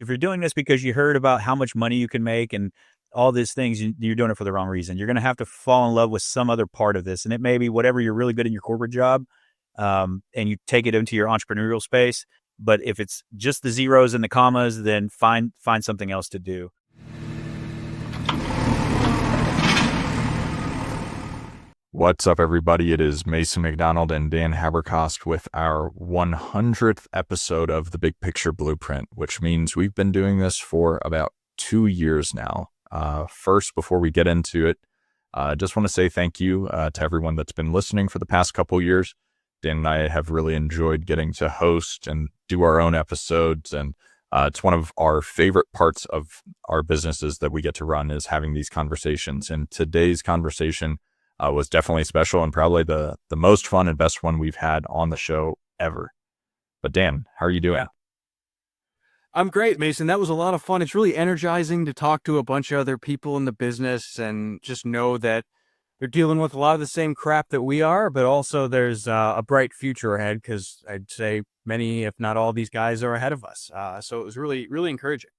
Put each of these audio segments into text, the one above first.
if you're doing this because you heard about how much money you can make and all these things, you're doing it for the wrong reason. You're going to have to fall in love with some other part of this. And it may be whatever you're really good in your corporate job, and you take it into your entrepreneurial space. But if it's just the zeros and the commas, then find something else to do. What's up, everybody? It is Mason McDonald and Dan Haberkost with our 100th episode of the Big Picture Blueprint, which means we've been doing this for about 2 years now. First, before we get into it, I just want to say thank you to everyone that's been listening for the past couple years. Dan and I have really enjoyed getting to host and do our own episodes, and it's one of our favorite parts of our businesses that we get to run is having these conversations. And today's conversation was definitely special and probably the most fun and best one we've had on the show ever. But Dan, how are you doing? Yeah. I'm great, Mason. That was a lot of fun. It's really energizing to talk to a bunch of other people in the business and just know that they're dealing with a lot of the same crap that we are, but also there's a bright future ahead because I'd say many, if not all, these guys are ahead of us. So it was really, really encouraging.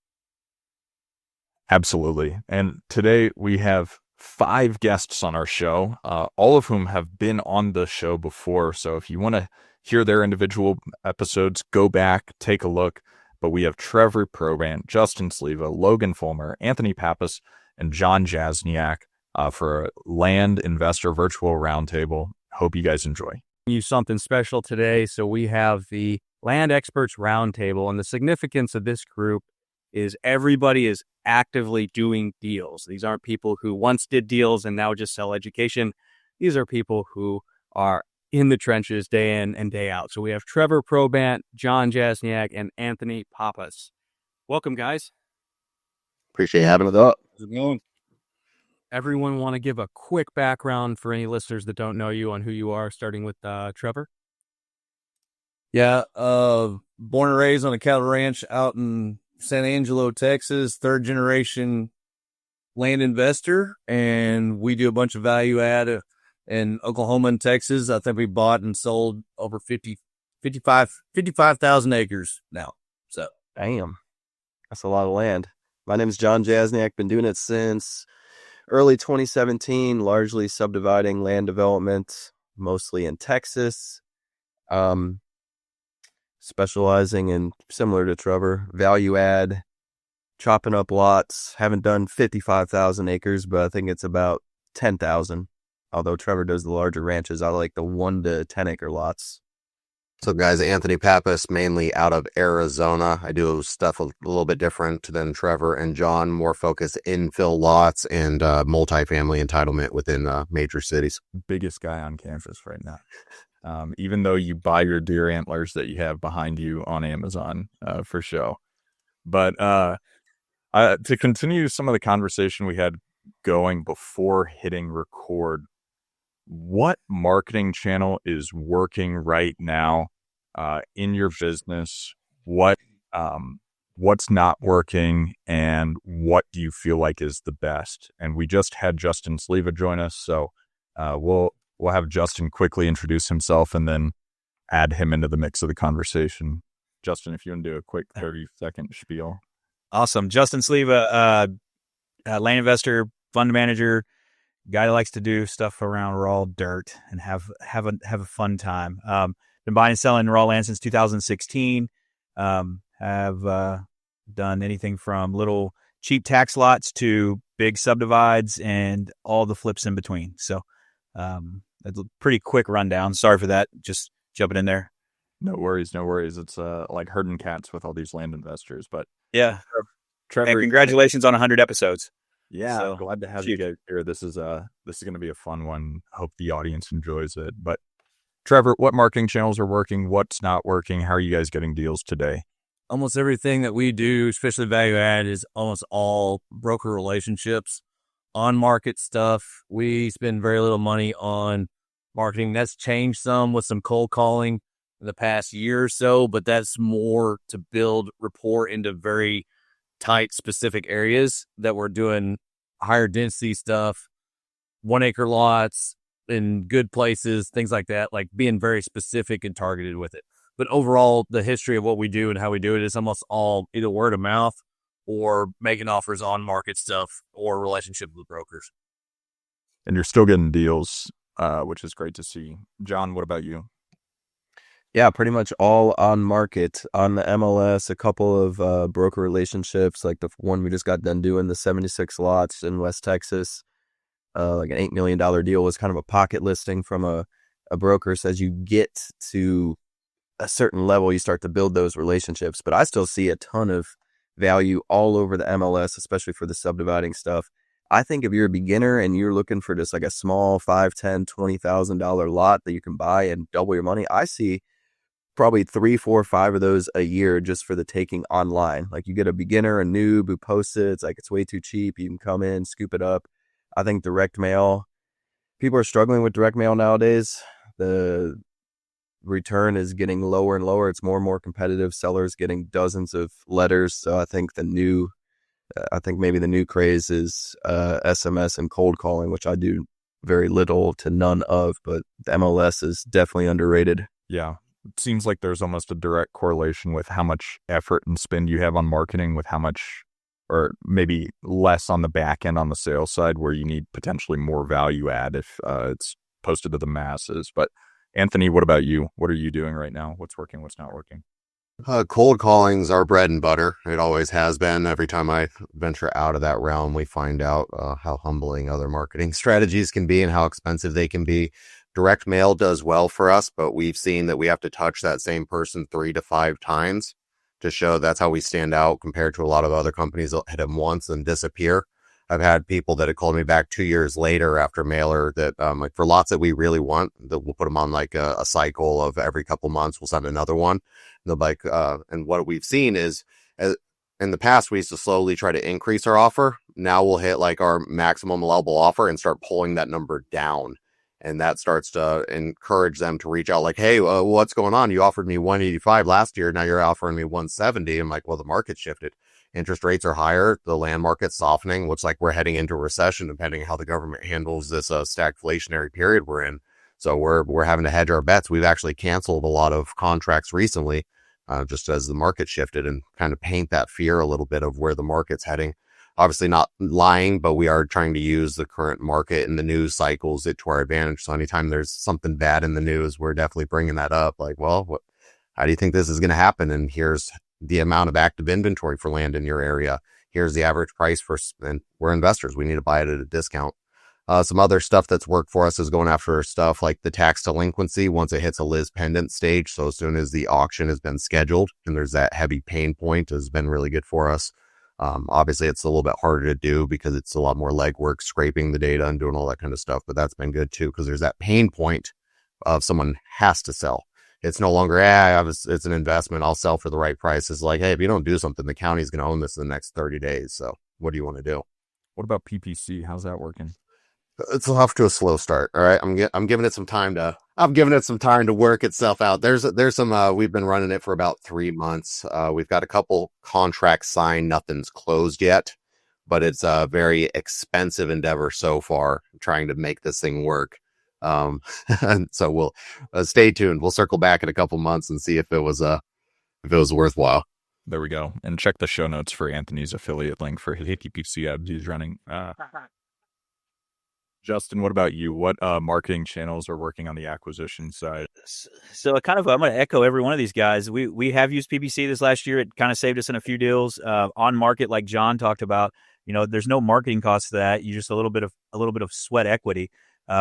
Absolutely. And today we have 5 guests on our show, all of whom have been on the show before. So if you want to hear their individual episodes, go back, take a look. But we have Trevor Probant, Justin Sleva, Logan Fulmer, Anthony Pappas, and John Jasniak for a Land Investor Virtual Roundtable. Hope you guys enjoy. You something special today. So we have the Land Experts Roundtable, and the significance of this group is everybody is actively doing deals. These aren't people who once did deals and now just sell education. These are people who are in the trenches day in and day out. So we have Trevor Probant, John Jasniak, and Anthony Pappas. Welcome, guys. Appreciate having us up. How's it going? Everyone want to give a quick background for any listeners that don't know you on who you are, starting with Trevor? Yeah, born and raised on a cattle ranch out in San Angelo, Texas, 3rd generation land investor, and we do a bunch of value add in Oklahoma and Texas. I think we bought and sold over 55,000 acres now. So, Damn, that's a lot of land. My name is John Jasniak. Been doing it since early 2017, largely subdividing land development, mostly in Texas. Specializing in, similar to Trevor, value add, chopping up lots. Haven't done 55,000 acres, but I think it's about 10,000. Although Trevor does the larger ranches, I like the 1 to 10 acre lots. So guys, Anthony Pappas, mainly out of Arizona. I do stuff a little bit different than Trevor and John, more focused infill lots and multifamily entitlement within major cities. Biggest guy on campus right now. Even though you buy your deer antlers that you have behind you on Amazon for show. But to continue some of the conversation we had going before hitting record, what marketing channel is working right now in your business? What's not working, and what do you feel like is the best? And we just had Justin Sleva join us, so we'll have Justin quickly introduce himself and then add him into the mix of the conversation. Justin, if you want to do a quick 30-second spiel. Awesome. Justin Sleva, land investor, fund manager, guy that likes to do stuff around raw dirt and have a fun time. Been buying and selling raw land since 2016. Have done anything from little cheap tax lots to big subdivides and all the flips in between. So that's a pretty quick rundown. Sorry for that. Just jumping in there. No worries. It's like herding cats with all these land investors. But yeah, Trevor, and congratulations on 100 episodes. Yeah, So, glad to have you guys here. This is going to be a fun one. Hope the audience enjoys it. But Trevor, what marketing channels are working? What's not working? How are you guys getting deals today? almost everything that we do, especially value add, is almost all broker relationships. On market stuff, we spend very little money on marketing. That's changed some with some cold calling in the past year or so, but that's more to build rapport into very tight, specific areas that we're doing higher density stuff, 1 acre lots in good places, things like that, like being very specific and targeted with it. But overall, the history of what we do and how we do it is almost all either word of mouth or making offers on market stuff or relationship with brokers. And you're still getting deals, which is great to see. John, what about you? Yeah, pretty much all on market on the MLS, a couple of broker relationships, like the one we just got done doing, the 76 lots in West Texas. Like an $8 million deal was kind of a pocket listing from a broker. So as you get to a certain level, you start to build those relationships. But I still see a ton of value all over the MLS, especially for the subdividing stuff. I think if you're a beginner and you're looking for just like a small $5,000, $10,000, $20,000 lot that you can buy and double your money, I see probably 3, 4, 5 of those a year just for the taking online. Like you get a beginner, a noob who posts it, it's like it's way too cheap. You can come in, scoop it up. I think direct mail, people are struggling with direct mail nowadays. The return is getting lower and lower. It's more and more competitive. Sellers getting dozens of letters. So I think maybe the new craze is SMS and cold calling, which I do very little to none of, but the MLS is definitely underrated. Yeah. It seems like there's almost a direct correlation with how much effort and spend you have on marketing with how much, or maybe less on the back end on the sales side, where you need potentially more value add if it's posted to the masses. But Anthony, what about you? What are you doing right now? What's working? What's not working? Cold calling's our bread and butter. It always has been. Every time I venture out of that realm, we find out how humbling other marketing strategies can be and how expensive they can be. Direct mail does well for us, but we've seen that we have to touch that same person 3 to 5 times to show that's how we stand out compared to a lot of other companies that hit them once and disappear. I've had people that have called me back 2 years later after mailer that like for lots that we really want, that we'll put them on like a cycle of every couple months, we'll send another one. And they'll like, and what we've seen is in the past, we used to slowly try to increase our offer. Now we'll hit like our maximum allowable offer and start pulling that number down. And that starts to encourage them to reach out like, hey, what's going on? You offered me 185 last year. Now you're offering me 170. I'm like, well, the market shifted. Interest rates are higher. The land market's softening. Looks like we're heading into a recession, depending on how the government handles this stagflationary period we're in. So we're having to hedge our bets. We've actually canceled a lot of contracts recently, just as the market shifted, and kind of paint that fear a little bit of where the market's heading. Obviously not lying, but we are trying to use the current market and the news cycles to our advantage. So anytime there's something bad in the news, we're definitely bringing that up. Like, well, how do you think this is going to happen? And here's the amount of active inventory for land in your area. Here's the average price and we're investors. We need to buy it at a discount. Some other stuff that's worked for us is going after stuff like the tax delinquency once it hits a Liz pendant stage. So as soon as the auction has been scheduled and there's that heavy pain point, has been really good for us. Obviously it's a little bit harder to do because it's a lot more legwork, scraping the data and doing all that kind of stuff, but that's been good too, because there's that pain point of someone has to sell. It's no longer, it's an investment, I'll sell for the right price. It's like, hey, if you don't do something, the county's going to own this in the next 30 days. So what do you want to do? What about PPC? How's that working? It's off to a slow start. All right. I'm giving it some time to work itself out. There's some, we've been running it for about 3 months. We've got a couple contracts signed. Nothing's closed yet, but it's a very expensive endeavor so far trying to make this thing work. And so we'll stay tuned. We'll circle back in a couple months and see if it was worthwhile. There we go. And check the show notes for Anthony's affiliate link for his PPC ads he's running. Justin, what about you? What marketing channels are working on the acquisition side? So I'm going to echo every one of these guys. We have used PPC this last year. It kind of saved us in a few deals. On market, like John talked about, there's no marketing cost to that. You just a little bit of sweat equity.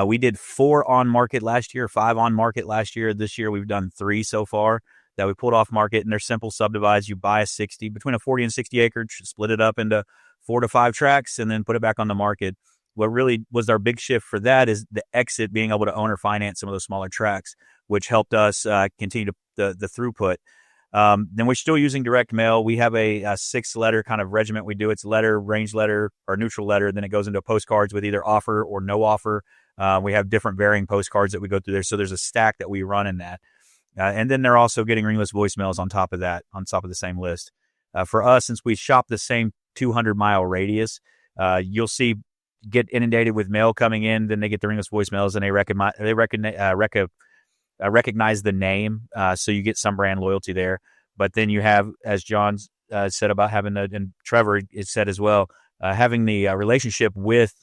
We did 4 on market last year, 5 on market last year. This year we've done 3 so far that we pulled off market, and they're simple subdivides. You buy between a 40 and 60 acreage, split it up into 4 to 5 tracts, and then put it back on the market. What really was our big shift for that is the exit, being able to own or finance some of those smaller tracts, which helped us continue the throughput. Then we're still using direct mail. We have a 6-letter kind of regiment we do. It's letter, range letter, or neutral letter. Then it goes into postcards with either offer or no offer. We have different varying postcards that we go through there. So there's a stack that we run in that. And then they're also getting ringless voicemails on top of that, on top of the same list. For us, since we shop the same 200-mile radius, you'll see get inundated with mail coming in. Then they get the ringless voicemails, and they recognize the name, so you get some brand loyalty there. But then you have, as John said about having and Trevor has said as well, having the relationship with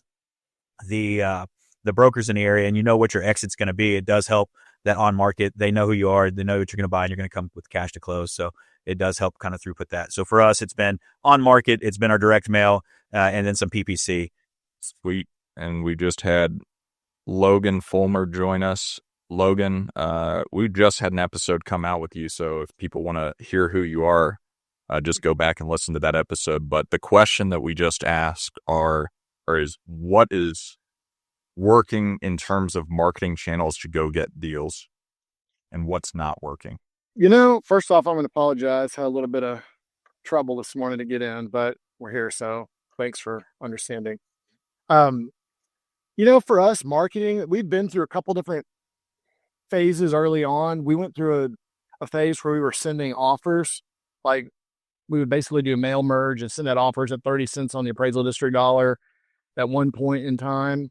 the brokers in the area, and you know what your exit's going to be. It does help that on market. They know who you are. They know what you're going to buy, and you're going to come with cash to close. So it does help kind of throughput that. So for us, it's been on market. It's been our direct mail, and then some PPC. Sweet. And we just had Logan Fulmer join us. Logan, we just had an episode come out with you. So if people want to hear who you are, just go back and listen to that episode. But the question that we just asked is what is working in terms of marketing channels to go get deals, and what's not working? First off, I'm going to apologize. Had a little bit of trouble this morning to get in, but we're here. So thanks for understanding. For us, marketing, we've been through a couple different phases early on. We went through a phase where we were sending offers. Like we would basically do a mail merge and send out offers at 30 cents on the appraisal district dollar at one point in time.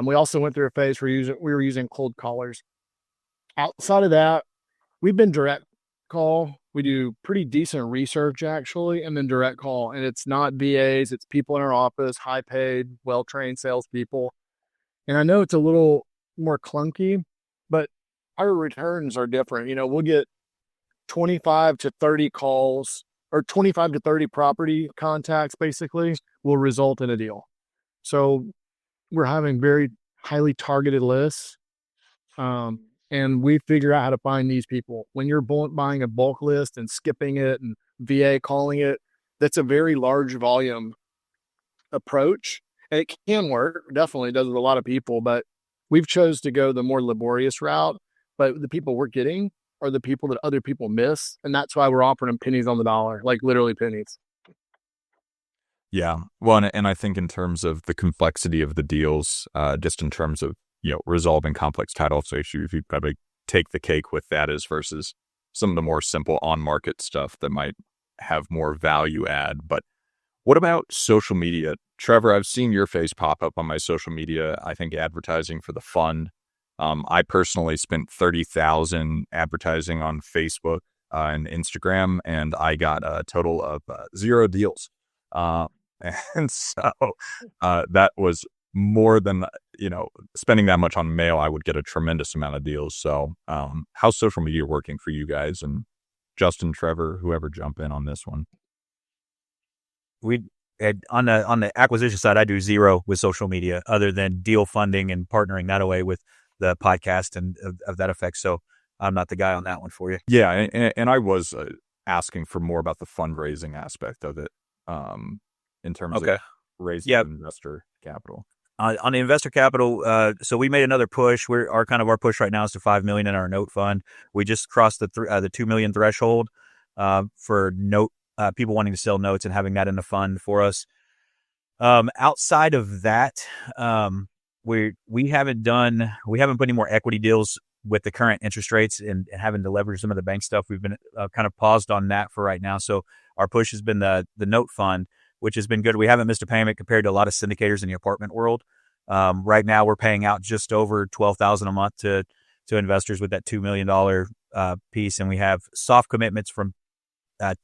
We also went through a phase where we were using cold callers. Outside of that, we've been direct call. We do pretty decent research actually, and then direct call. And it's not VAs, it's people in our office, high paid, well-trained salespeople. And I know it's a little more clunky, but our returns are different. We'll get 25 to 30 calls, or 25 to 30 property contacts basically will result in a deal. So we're having very highly targeted lists. And we figure out how to find these people. When you're buying a bulk list and skipping it and VA calling it, that's a very large volume approach. And it can work, definitely does with a lot of people, but we've chose to go the more laborious route. But the people we're getting are the people that other people miss. And that's why we're offering them pennies on the dollar, like literally pennies. Yeah. Well, and I think in terms of the complexity of the deals, just in terms of resolving complex title issues, you'd probably take the cake with that as versus some of the more simple on-market stuff that might have more value add. But what about social media? Trevor, I've seen your face pop up on my social media, I think advertising for the fund. I personally spent $30,000 advertising on Facebook and Instagram, and I got a total of 0 deals. And so that was more than, spending that much on mail, I would get a tremendous amount of deals. So how's social media working for you guys? And Justin, Trevor, whoever jump in on this one. On the acquisition side, I do 0 with social media other than deal funding and partnering that away with the podcast and of that effect. So I'm not the guy on that one for you. Yeah. And I was asking for more about the fundraising aspect of it in terms of raising investor capital. On the investor capital, so we made another push. Our push right now is to $5 million in our note fund. We just crossed the $2 million threshold for note people wanting to sell notes and having that in the fund for us. Outside of that, we haven't put any more equity deals with the current interest rates and having to leverage some of the bank stuff. We've been kind of paused on that for right now. So our push has been the note fund, which has been good. We haven't missed a payment compared to a lot of syndicators in the apartment world. Right now, we're paying out just over $12,000 a month to investors with that $2 million piece, and we have soft commitments from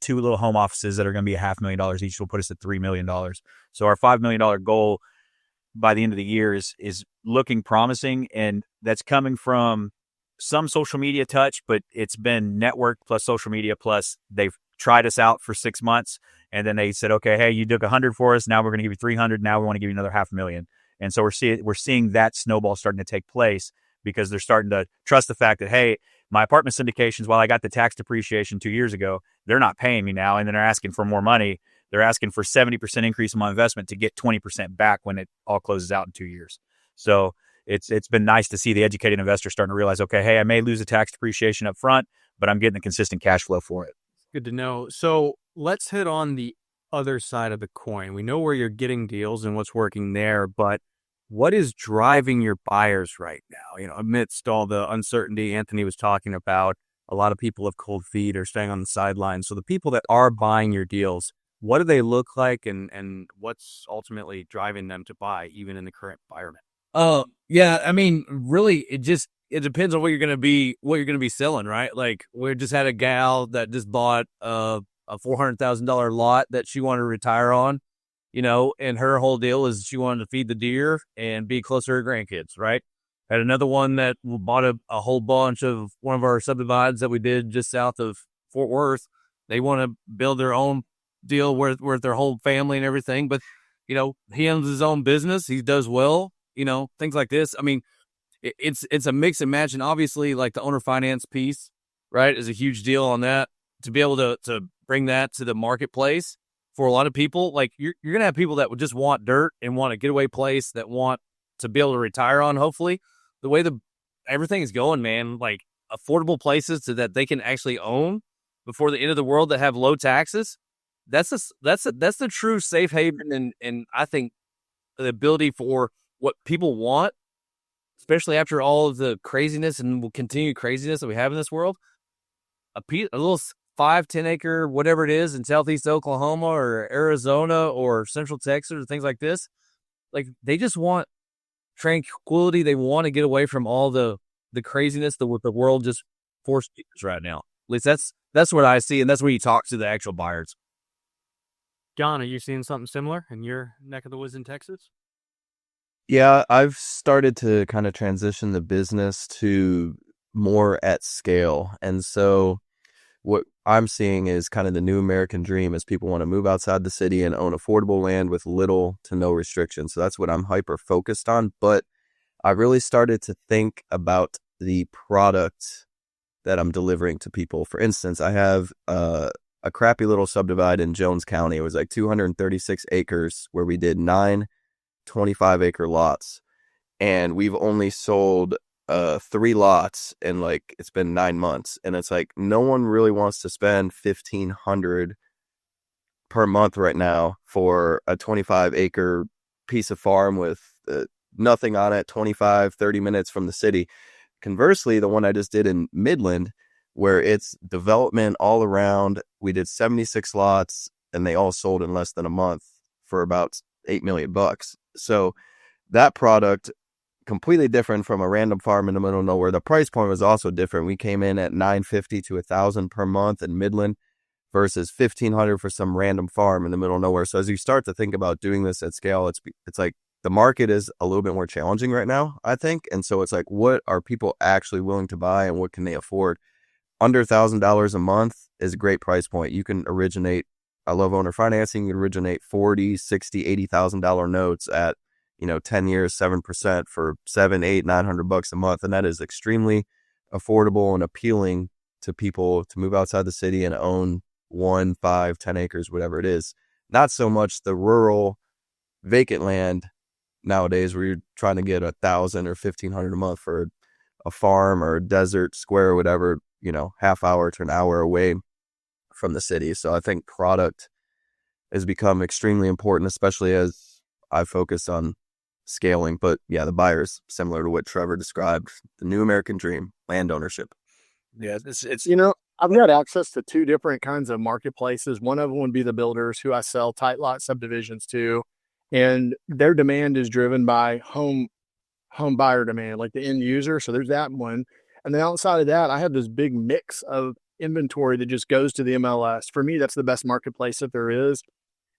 2 little home offices that are going to be $500,000 each. Will put us at $3 million. So our $5 million goal by the end of the year is looking promising, and that's coming from some social media touch, but it's been network plus social media plus they've tried us out for 6 months. And then they said, okay, hey, you took 100 for us. Now we're going to give you 300. Now we want to give you another $500,000. And so we're seeing that snowball starting to take place because they're starting to trust the fact that, hey, my apartment syndications, while I got the tax depreciation 2 years ago, they're not paying me now. And then they're asking for more money. They're asking for 70% increase in my investment to get 20% back when it all closes out in 2 years. So it's been nice to see the educated investor starting to realize, okay, hey, I may lose the tax depreciation up front, but I'm getting a consistent cash flow for it. Good to know. So let's hit on the other side of the coin. We know where you're getting deals and what's working there, but what is driving your buyers right now? Amidst all the uncertainty Anthony was talking about, a lot of people have cold feet or staying on the sidelines. So the people that are buying your deals, what do they look like and what's ultimately driving them to buy even in the current environment? Yeah, I mean, really, it depends on what you're going to be selling, right? Like we just had a gal that just bought a $400,000 lot that she wanted to retire on, and her whole deal is she wanted to feed the deer and be closer to her grandkids, right? Had another one that bought a whole bunch of one of our subdivides that we did just south of Fort Worth. They want to build their own deal with their whole family and everything, but he owns his own business. He does well, things like this. I mean, it's a mix and match, and obviously, like the owner finance piece, right, is a huge deal on that. To be able to bring that to the marketplace for a lot of people, like you're gonna have people that would just want dirt and want a getaway place that want to be able to retire on. Hopefully, the way everything is going, man, like affordable places that they can actually own before the end of the world that have low taxes. That's the true safe haven, and I think the ability for what people want, especially after all of the craziness and continued craziness that we have in this world. A little 5-10 acre, whatever it is, in southeast Oklahoma or Arizona or Central Texas or things like this, like they just want tranquility. They want to get away from all the craziness that the world just forced us right now. At least that's what I see, and that's when you talk to the actual buyers. John, are you seeing something similar in your neck of the woods in Texas? Yeah, I've started to kind of transition the business to more at scale. And so what I'm seeing is kind of the new American dream is people want to move outside the city and own affordable land with little to no restrictions. So that's what I'm hyper focused on. But I really started to think about the product that I'm delivering to people. For instance, I have a crappy little subdivide in Jones County. It was like 236 acres where we did 9 25-acre lots. And we've only sold 3 lots in like, it's been 9 months. And it's like, no one really wants to spend $1,500 per month right now for a 25-acre piece of farm with nothing on it, 25-30 minutes from the city. Conversely, the one I just did in Midland, where it's development all around, we did 76 lots and they all sold in less than a month for about $8 million. So that product, completely different from a random farm in the middle of nowhere. The price point was also different. We came in at $950 to $1,000 per month in Midland versus $1,500 for some random farm in the middle of nowhere. So as you start to think about doing this at scale, it's like the market is a little bit more challenging right now, I think. And so it's like, what are people actually willing to buy and what can they afford? Under $1,000 a month is a great price point. You can originate, I love owner financing, you can originate $40,000, $60,000, $80,000 notes at 10 years, 7% for $700, $800, $900 a month. And that is extremely affordable and appealing to people to move outside the city and own 1, 5, 10 acres, whatever it is. Not so much the rural vacant land nowadays where you're trying to get $1,000 or $1,500 a month for a farm or a desert square or whatever, half hour to an hour away from the city. So I think product has become extremely important, especially as I focus on scaling. But yeah, the buyers, similar to what Trevor described, the new American dream, land ownership. Yeah, it's I've got access to 2 different kinds of marketplaces. One of them would be the builders who I sell tight lot subdivisions to, and their demand is driven by home buyer demand, like the end user. So there's that one. And then outside of that, I have this big mix of inventory that just goes to the MLS. For me, that's the best marketplace that there is.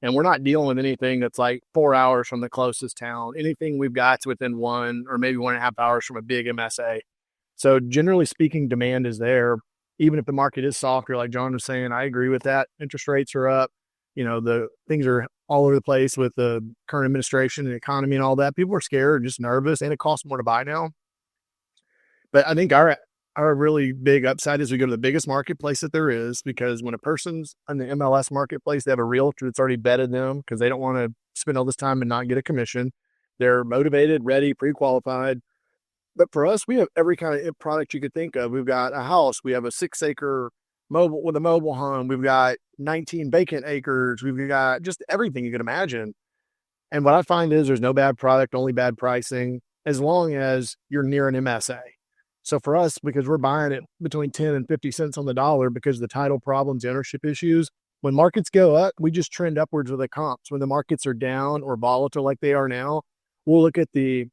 And we're not dealing with anything that's like 4 hours from the closest town. Anything we've got is within 1 or maybe 1.5 hours from a big MSA. So generally speaking, demand is there. Even if the market is softer, like John was saying, I agree with that. Interest rates are up. The things are all over the place with the current administration and economy and all that. People are scared, just nervous, and it costs more to buy now. But I think our really big upside is we go to the biggest marketplace that there is, because when a person's on the MLS marketplace, they have a realtor that's already vetted them because they don't want to spend all this time and not get a commission. They're motivated, ready, pre-qualified. But for us, we have every kind of product you could think of. We've got a house. We have a 6-acre mobile with a mobile home. We've got 19 vacant acres. We've got just everything you could imagine. And what I find is there's no bad product, only bad pricing, as long as you're near an MSA. So for us, because we're buying it between 10 and 50 cents on the dollar because of the title problems, the ownership issues, when markets go up, we just trend upwards with the comps. When the markets are down or volatile like they are now, we'll look at the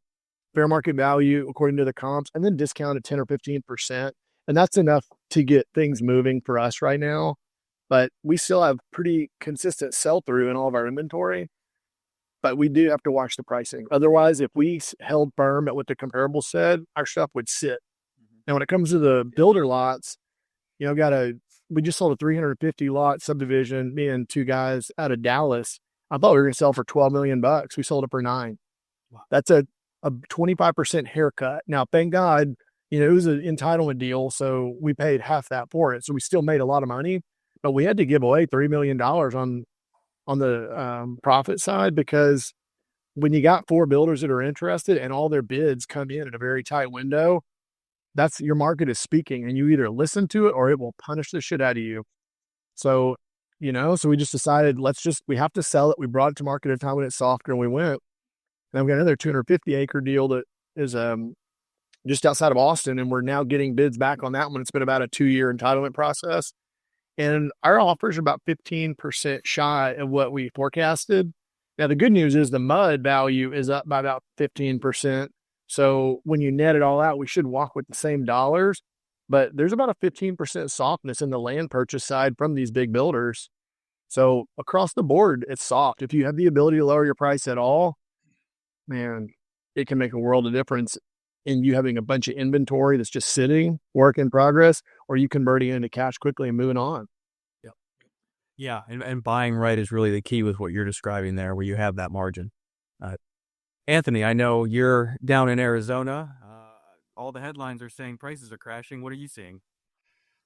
fair market value according to the comps, and then discounted 10 or 15%. And that's enough to get things moving for us right now. But we still have pretty consistent sell through in all of our inventory. But we do have to watch the pricing. Otherwise, if we held firm at what the comparable said, our stuff would sit. Now, when it comes to the builder lots, we just sold a 350 lot subdivision, me and two guys out of Dallas. I thought we were going to sell for $12 million. We sold it for $9 million. Wow. That's a 25% haircut. Now, thank God, it was an entitlement deal, so we paid half that for it. So we still made a lot of money, but we had to give away $3 million on the profit side, because when you got 4 builders that are interested and all their bids come in at a very tight window, that's your market is speaking, and you either listen to it or it will punish the shit out of you. So, so we just decided, we have to sell it. We brought it to market at a time when it's softer, and we went. And we got another 250 acre deal that is just outside of Austin, and we're now getting bids back on that one. It's been about a 2-year entitlement process, and our offers are about 15% shy of what we forecasted. Now, the good news is the MUD value is up by about 15%. So when you net it all out, we should walk with the same dollars, but there's about a 15% softness in the land purchase side from these big builders. So across the board, it's soft. If you have the ability to lower your price at all, man, it can make a world of difference in you having a bunch of inventory that's just sitting, work in progress, or you converting it into cash quickly and moving on. Yeah, and buying right is really the key with what you're describing there, where you have that margin. Anthony, I know you're down in Arizona. All the headlines are saying prices are crashing. What are you seeing?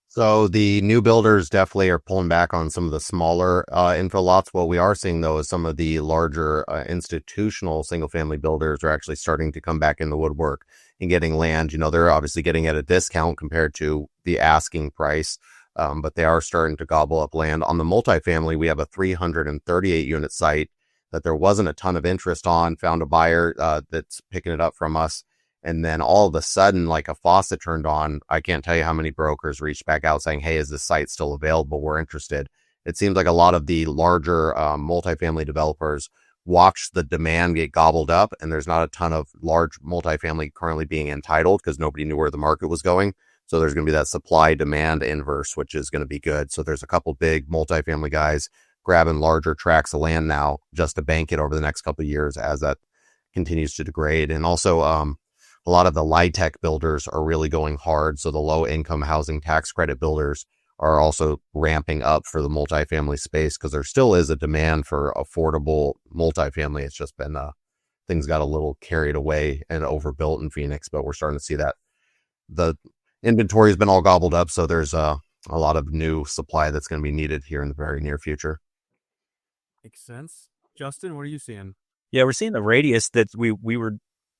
So the new builders definitely are pulling back on some of the smaller infill lots. What we are seeing, though, is some of the larger institutional single-family builders are actually starting to come back in the woodwork and getting land. They're obviously getting at a discount compared to the asking price, but they are starting to gobble up land. On the multifamily, we have a 338-unit site that there wasn't a ton of interest on, found a buyer that's picking it up from us. And then all of a sudden, like a faucet turned on. I can't tell you how many brokers reached back out saying, hey, is this site still available? We're interested. It seems like a lot of the larger multifamily developers watched the demand get gobbled up, and there's not a ton of large multifamily currently being entitled because nobody knew where the market was going. So there's going to be that supply-demand inverse, which is going to be good. So there's a couple big multifamily guys grabbing larger tracts of land now just to bank it over the next couple of years as that continues to degrade. And also, a lot of the LIHTC builders are really going hard. So the low income housing tax credit builders are also ramping up for the multifamily space because there still is a demand for affordable multifamily. It's just been, things got a little carried away and overbuilt in Phoenix, but we're starting to see that the inventory has been all gobbled up. So there's a lot of new supply that's going to be needed here in the very near future. Makes sense. Justin, what are you seeing? Yeah, we're seeing the radius that we were,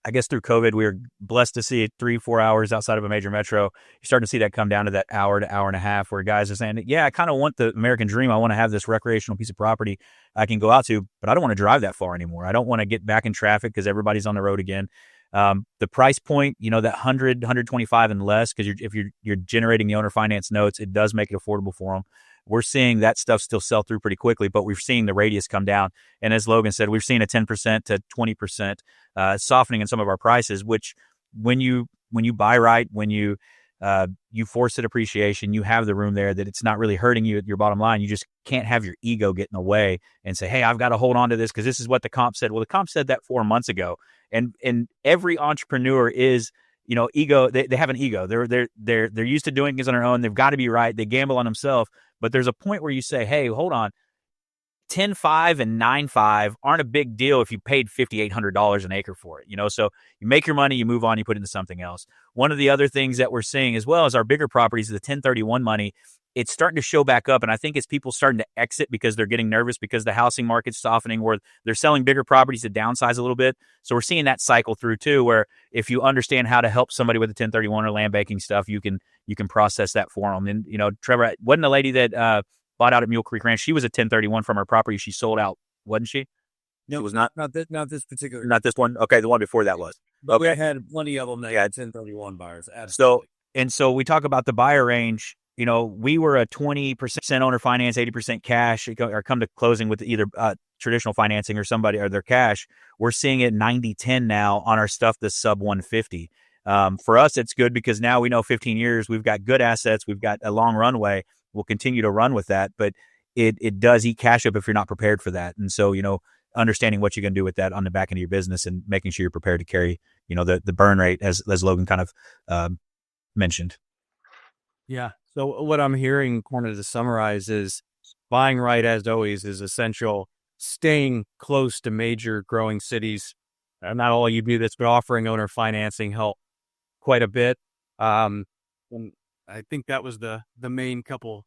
I guess through COVID, we were blessed to see it 3-4 hours outside of a major metro. You're starting to see that come down to that hour to hour and a half where guys are saying, yeah, I kind of want the American dream. I want to have this recreational piece of property I can go out to, but I don't want to drive that far anymore. I don't want to get back in traffic because everybody's on the road again. The price point, that 100, 125 and less, because if you're generating the owner finance notes, it does make it affordable for them. We're seeing that stuff still sell through pretty quickly, but we're seeing the radius come down. And as Logan said, we've seen a 10% to 20% softening in some of our prices, which when you buy right, when you force it appreciation, you have the room there that it's not really hurting you at your bottom line. You just can't have your ego get in the way and say, hey, I've got to hold on to this because this is what the comp said. Well, the comp said that 4 months ago. And every entrepreneur is, ego. They have an ego. They're used to doing things on their own. They've got to be right. They gamble on themselves. But there's a point where you say, hey, hold on. 10.5 and 9.5 aren't a big deal if you paid $5,800 an acre for it. So you make your money, you move on, you put it into something else. One of the other things that we're seeing as well as our bigger properties, the 1031 money, it's starting to show back up. And I think it's people starting to exit because they're getting nervous because the housing market's softening, or they're selling bigger properties to downsize a little bit. So we're seeing that cycle through too, where if you understand how to help somebody with the 1031 or land banking stuff, you can process that for them. And, Trevor, wasn't the lady that bought out at Mule Creek Ranch, she was a 1031 from her property she sold out, wasn't she? No, it was not this particular. Not this one. Okay, the one before that was. But we had plenty of them that had 1031 buyers. Absolutely. So we talk about the buyer range. we were a 20% owner finance, 80% cash, or come to closing with either traditional financing or somebody or their cash. We're seeing it 90-10 now on our stuff that's sub 150. For us, it's good because now we know 15 years, we've got good assets, we've got a long runway. We'll continue to run with that, but it does eat cash up if you're not prepared for that. And so, understanding what you're going to do with that on the back end of your business and making sure you're prepared to carry, the burn rate as Logan kind of mentioned. Yeah. So what I'm hearing, kind of to summarize, is buying right, as always, is essential. Staying close to major growing cities, not all you do that's been offering owner financing help quite a bit. And I think that was the main couple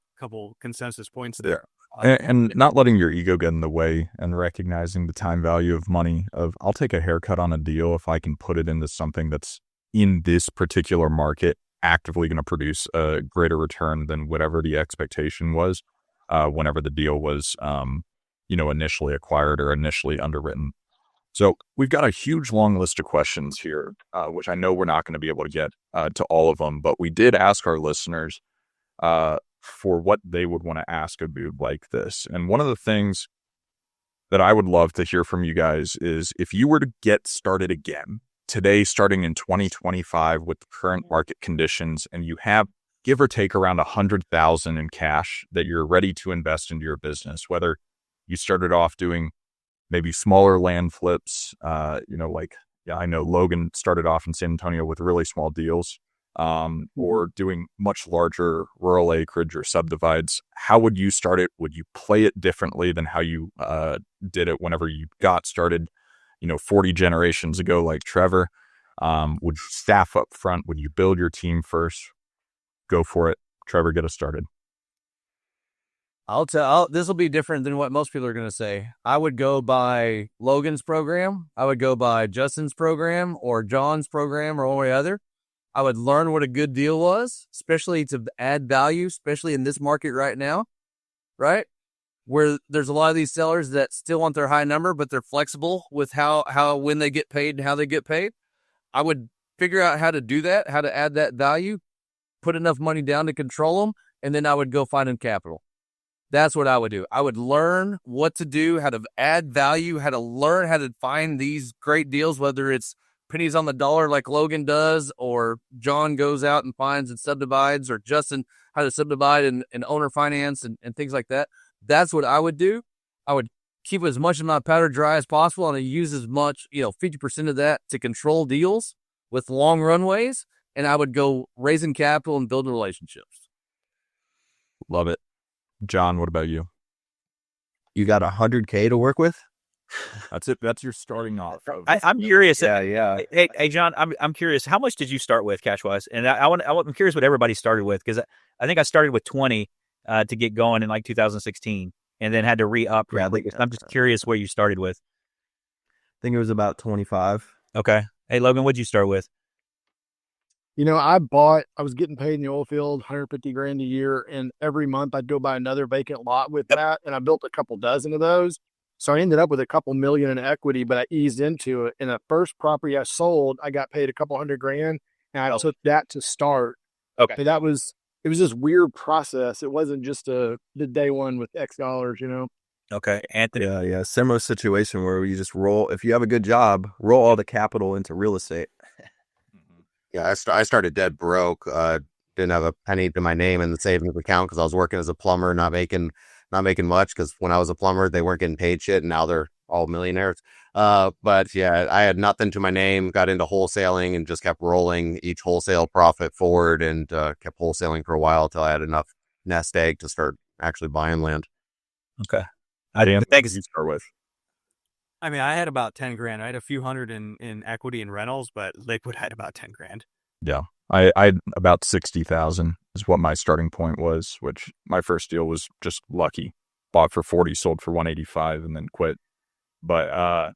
consensus points there. And not letting your ego get in the way and recognizing the time value of money I'll take a haircut on a deal if I can put it into something that's in this particular market actively going to produce a greater return than whatever the expectation was whenever the deal was initially acquired or initially underwritten. So we've got a huge long list of questions here, which I know we're not going to be able to get to all of them, but we did ask our listeners for what they would want to ask a dude like this. And one of the things that I would love to hear from you guys is if you were to get started again today, starting in 2025 with the current market conditions, and you have give or take around $100,000 in cash that you're ready to invest into your business, whether you started off doing maybe smaller land flips, I know Logan started off in San Antonio with really small deals, or doing much larger rural acreage or subdivides. How would you start it? Would you play it differently than how you did it whenever you got started, 40 generations ago, like Trevor? Would you staff up front? Would you build your team first? Go for it. Trevor, get us started. This will be different than what most people are going to say. I would go by Logan's program. I would go by Justin's program or John's program or one way or other. I would learn what a good deal was, especially to add value, especially in this market right now, right? Where there's a lot of these sellers that still want their high number, but they're flexible with when they get paid and how they get paid. I would figure out how to do that, how to add that value, put enough money down to control them, and then I would go find them capital. That's what I would do. I would learn what to do, how to add value, how to learn how to find these great deals, whether it's pennies on the dollar like Logan does, or John goes out and finds and subdivides, or Justin how to subdivide and owner finance and things like that. That's what I would do. I would keep as much of my powder dry as possible, and I use as much, 50% of that to control deals with long runways, and I would go raising capital and building relationships. Love it. John, what about you? You got $100K to work with? That's it. That's your starting off. I'm curious. Yeah. Hey, John, I'm curious. How much did you start with cash wise? And I'm curious what everybody started with, because I think I started with 20 to get going in like 2016, and then had to re-up. I'm just curious where you started with. I think it was about 25. Okay. Hey, Logan, what'd you start with? I was getting paid in the oil field, $150,000 a year, and every month I'd go buy another vacant lot with that, and I built a couple dozen of those. So I ended up with a couple million in equity, but I eased into it. And the first property I sold, I got paid a couple $100,000, and I took that to start. Okay. But it was this weird process. It wasn't just the day one with X dollars, Okay. Anthony. Yeah. Similar situation where you just roll, if you have a good job, roll all the capital into real estate. Yeah, I started dead broke. Didn't have a penny to my name in the savings account because I was working as a plumber, not making much, because when I was a plumber, they weren't getting paid shit, and now they're all millionaires. But yeah, I had nothing to my name, got into wholesaling and just kept rolling each wholesale profit forward, and kept wholesaling for a while until I had enough nest egg to start actually buying land. Okay. Dan, Thanks. what did you start with? I mean, I had about 10 grand. I had a few hundred in equity and rentals, but liquid had about 10 grand. Yeah. I had about 60,000 is what my starting point was, which my first deal was just lucky. Bought for 40, sold for 185, and then quit. But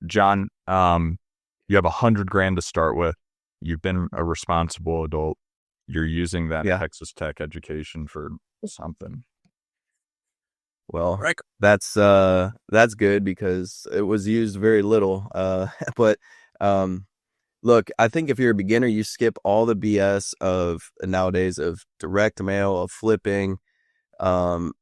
John, you have 100 grand to start with. You've been a responsible adult. You're using that Texas Tech education for something. Well, that's good because it was used very little. But Look, I think if you're a beginner, you skip all the BS of nowadays of direct mail, of flipping, of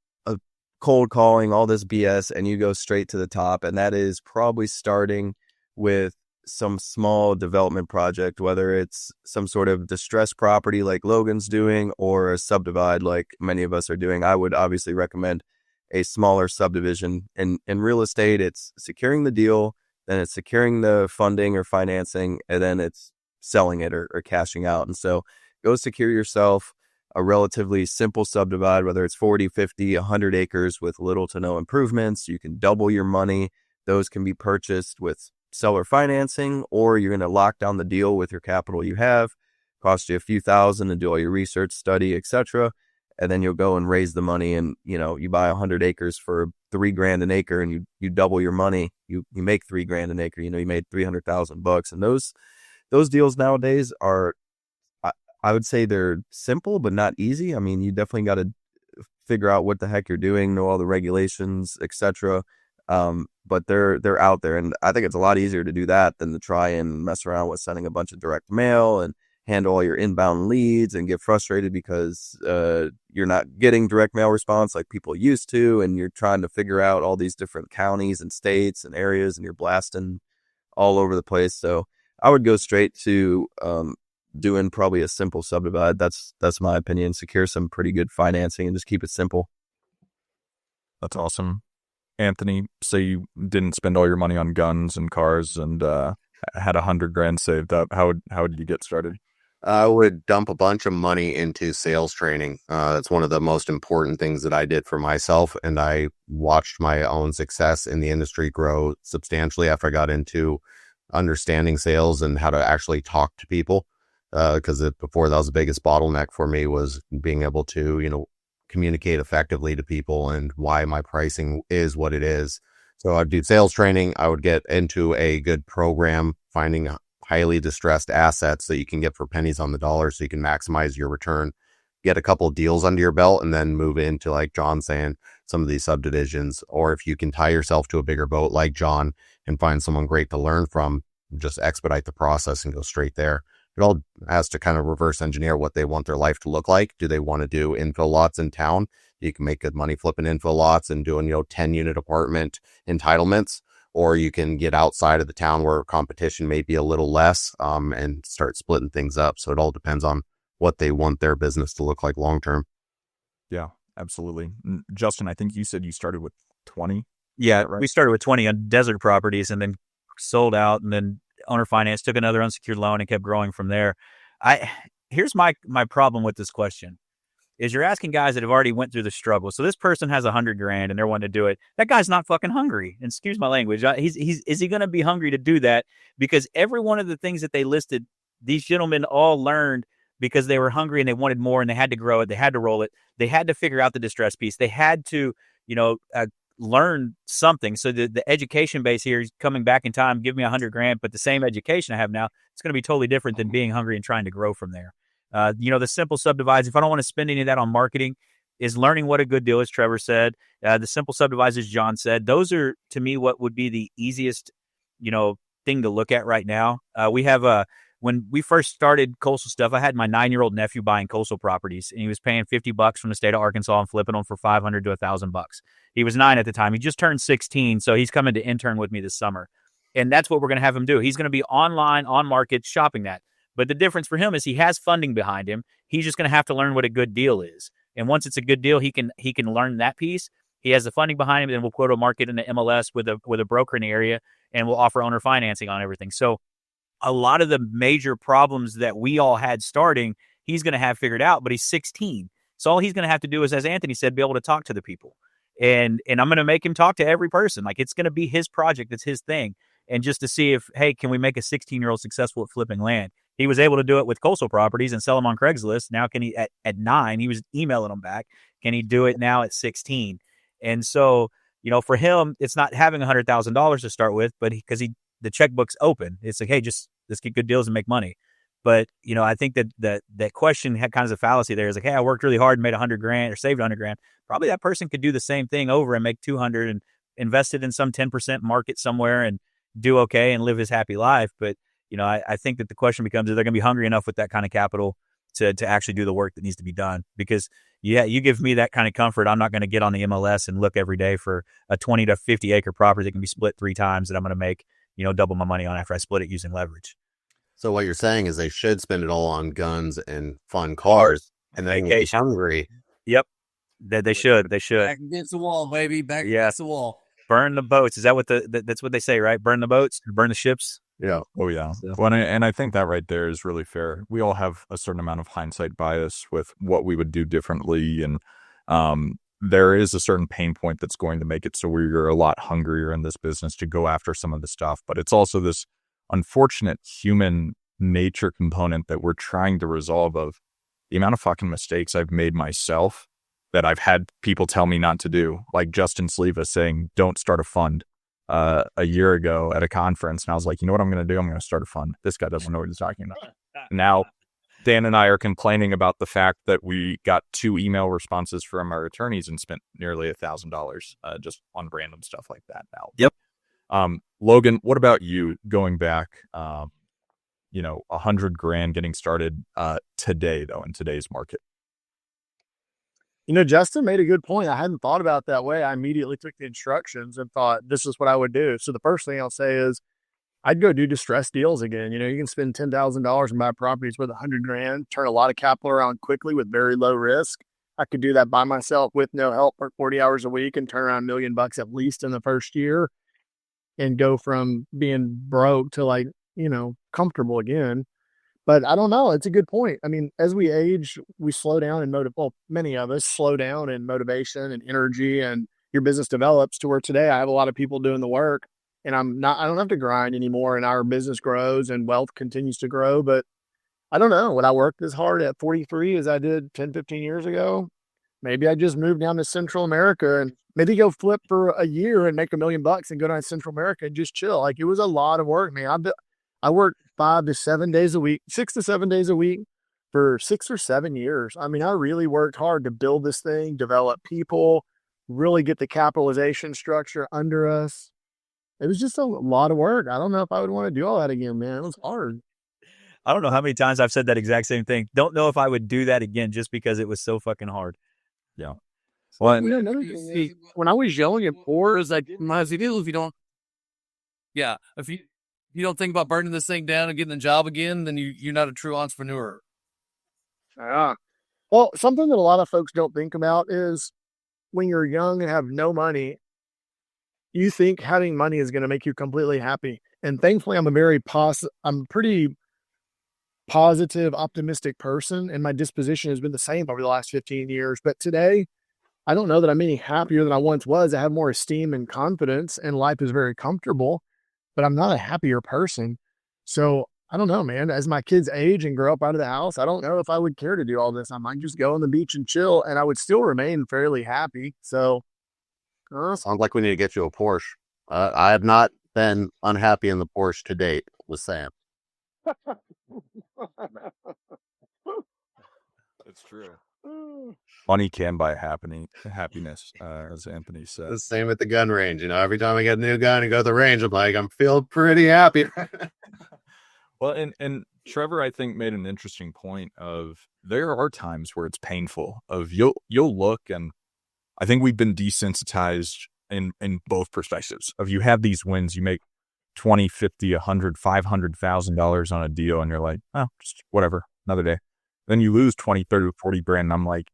cold calling, all this BS, and you go straight to the top. And that is probably starting with some small development project, whether it's some sort of distressed property like Logan's doing or a subdivide like many of us are doing. I would obviously recommend a smaller subdivision. In real estate, it's securing the deal, then it's securing the funding or financing, and then it's selling it or cashing out. And so go secure yourself a relatively simple subdivide, whether it's 40, 50, 100 acres with little to no improvements. You can double your money. Those can be purchased with seller financing, or you're going to lock down the deal with your capital you have, cost you a few thousand to do all your research, study, etc. And then you'll go and raise the money, and you buy 100 acres for $3,000 an acre, and you double your money. You make $3,000 an acre. You made $300,000, and those deals nowadays are, I would say, they're simple but not easy. I mean, you definitely got to figure out what the heck you're doing, know all the regulations, etc. But they're out there, and I think it's a lot easier to do that than to try and mess around with sending a bunch of direct mail and handle all your inbound leads and get frustrated because you're not getting direct mail response like people used to, and you're trying to figure out all these different counties and states and areas, and you're blasting all over the place. So I would go straight to doing probably a simple subdivide. That's my opinion. Secure some pretty good financing and just keep it simple. That's awesome. Anthony, say you didn't spend all your money on guns and cars and had $100,000 saved up. How would you get started? I would dump a bunch of money into sales training. That's one of the most important things that I did for myself, and I watched my own success in the industry grow substantially after I got into understanding sales and how to actually talk to people. Because before, that was the biggest bottleneck for me, was being able to, communicate effectively to people and why my pricing is what it is. So I'd do sales training. I would get into a good program, finding highly distressed assets that you can get for pennies on the dollar so you can maximize your return, get a couple of deals under your belt, and then move into, like John saying, some of these subdivisions. Or if you can tie yourself to a bigger boat like John and find someone great to learn from, just expedite the process and go straight there. It all has to kind of reverse engineer what they want their life to look like. Do they want to do infill lots in town? You can make good money flipping infill lots and doing, 10 unit apartment entitlements, or you can get outside of the town where competition may be a little less, and start splitting things up. So it all depends on what they want their business to look like long-term. Yeah, absolutely. Justin, I think you said you started with 20. Yeah, right? We started with 20 on desert properties and then sold out, and then owner finance, took another unsecured loan, and kept growing from there. Here's my problem with this question is you're asking guys that have already went through the struggle. So this person has $100,000 and they're wanting to do it. That guy's not fucking hungry. And excuse my language. Is he going to be hungry to do that? Because every one of the things that they listed, these gentlemen all learned because they were hungry and they wanted more, and they had to grow it. They had to roll it. They had to figure out the distress piece. They had to, learn something. So the education base here is coming back in time. Give me $100,000, but the same education I have now, it's going to be totally different than being hungry and trying to grow from there. The simple subdivides, if I don't want to spend any of that on marketing, is learning what a good deal is, Trevor said. The simple subdivides, as John said, those are, to me, what would be the easiest, thing to look at right now. We have when we first started coastal stuff, I had my 9-year-old nephew buying coastal properties, and he was paying $50 from the state of Arkansas and flipping them for $500 to $1,000. He was 9 at the time. He just turned 16, so he's coming to intern with me this summer. And that's what we're going to have him do. He's going to be online, on market, shopping that. But the difference for him is he has funding behind him. He's just going to have to learn what a good deal is. And once it's a good deal, he can learn that piece. He has the funding behind him, and we'll go to market in the MLS with a broker in the area, and we'll offer owner financing on everything. So a lot of the major problems that we all had starting, he's going to have figured out, but he's 16. So all he's going to have to do is, as Anthony said, be able to talk to the people. And I'm going to make him talk to every person. Like, it's going to be his project. It's his thing. And just to see if, hey, can we make a 16-year-old successful at flipping land? He was able to do it with coastal properties and sell them on Craigslist. Now, can he, at 9, he was emailing them back. Can he do it now at 16? And so, for him, it's not having $100,000 to start with, but because the checkbook's open. It's like, hey, just let's get good deals and make money. But, I think that question had kind of a fallacy there. It's like, hey, I worked really hard and made $100,000 or saved $100,000. Probably that person could do the same thing over and make 200 and invest it in some 10% market somewhere and do okay and live his happy life. But, I think that the question becomes, are they going to be hungry enough with that kind of capital to actually do the work that needs to be done? Because you give me that kind of comfort, I'm not going to get on the MLS and look every day for a 20 to 50 acre property that can be split 3 times that I'm going to make, double my money on after I split it using leverage. So what you're saying is they should spend it all on guns and fun cars, and then get hungry. Yep, they should. Back against the wall, baby. Back against the wall. Burn the boats. Is that what that's what they say, right? Burn the boats, burn the ships. Yeah. Oh yeah. So- Well, and I think that right there is really fair. We all have a certain amount of hindsight bias with what we would do differently, and there is a certain pain point that's going to make it so we're a lot hungrier in this business to go after some of the stuff. But it's also this unfortunate human nature component that we're trying to resolve, of the amount of fucking mistakes I've made myself that I've had people tell me not to do, like Justin Sleva saying, don't start a fund a year ago at a conference. And I was like, you know what I'm going to do? I'm going to start a fund. This guy doesn't know what he's talking about. Now, Dan and I are complaining about the fact that we got 2 email responses from our attorneys and spent nearly $1,000 just on random stuff like that now. Yep. Logan, what about you going back, $100,000 getting started today, though, in today's market? Justin made a good point. I hadn't thought about it that way. I immediately took the instructions and thought, this is what I would do. So the first thing I'll say is, I'd go do distressed deals again. You can spend $10,000 and buy properties worth $100,000, turn a lot of capital around quickly with very low risk. I could do that by myself with no help for 40 hours a week and turn around $1 million at least in the first year and go from being broke to comfortable again. But I don't know. It's a good point. I mean, as we age, we slow down in many of us slow down in motivation and energy, and your business develops to where today I have a lot of people doing the work, and I don't have to grind anymore, and our business grows and wealth continues to grow. But I don't know. Would I work as hard at 43 as I did 10, 15 years ago? Maybe I just moved down to Central America and maybe go flip for a year and make $1 million and go down to Central America and just chill. It was a lot of work, man. I worked 5 to 7 days a week, 6 to 7 days a week for 6 or 7 years. I mean, I really worked hard to build this thing, develop people, really get the capitalization structure under us. It was just a lot of work. I don't know if I would want to do all that again, man. It was hard. I don't know how many times I've said that exact same thing. Don't know if I would do that again just because it was so fucking hard. Yeah. Well, Another thing is, when I was young and poor, If you don't think about burning this thing down and getting a job again, then you're not a true entrepreneur. well, something that a lot of folks don't think about is when you're young and have no money, you think having money is going to make you completely happy. And thankfully, I'm a pretty positive, optimistic person, and my disposition has been the same over the last 15 years. But today, I don't know that I'm any happier than I once was. I have more esteem and confidence, and life is very comfortable, but I'm not a happier person. So I don't know, man. As my kids age and grow up out of the house, I don't know if I would care to do all this. I might just go on the beach and chill, and I would still remain fairly happy. So Sounds like we need to get you a Porsche. I have not been unhappy in the Porsche to date with Sam. it's true. Money can buy happiness, as Anthony said. The same at the gun range. Every time I get a new gun and go to the range, I'm feeling pretty happy. Well, and Trevor, I think, made an interesting point of there are times where it's painful. You'll look, and I think we've been desensitized in both perspectives. Of you have these wins, you make $20, $50, $100, $500,000 on a deal, and you're like, oh, just whatever, another day. Then you lose 20, 30, 40 grand. And I'm like,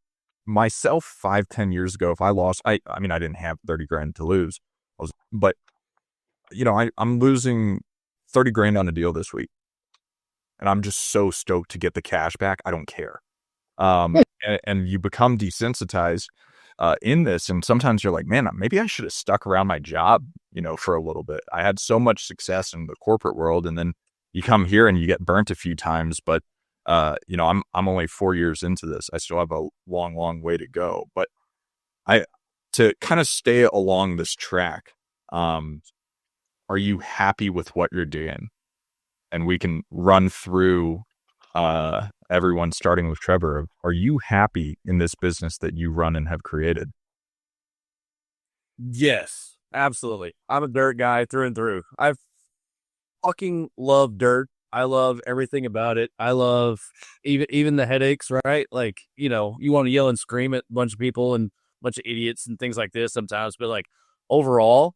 myself 5, 10 years ago, if I lost, I mean, I didn't have 30 grand to lose, but I'm losing 30 grand on a deal this week. And I'm just so stoked to get the cash back. I don't care. And you become desensitized in this. And sometimes you're like, man, maybe I should have stuck around my job, for a little bit. I had so much success in the corporate world. And then you come here and you get burnt a few times, but I'm only 4 years into this. I still have a long, long way to go. But to kind of stay along this track, are you happy with what you're doing? And we can run through everyone, starting with Trevor. Are you happy in this business that you run and have created? Yes, absolutely. I'm a dirt guy through and through. I fucking love dirt. I love everything about it. I love even the headaches, right? Like, you know, you want to yell and scream at a bunch of people and a bunch of idiots and things like this sometimes, but like overall,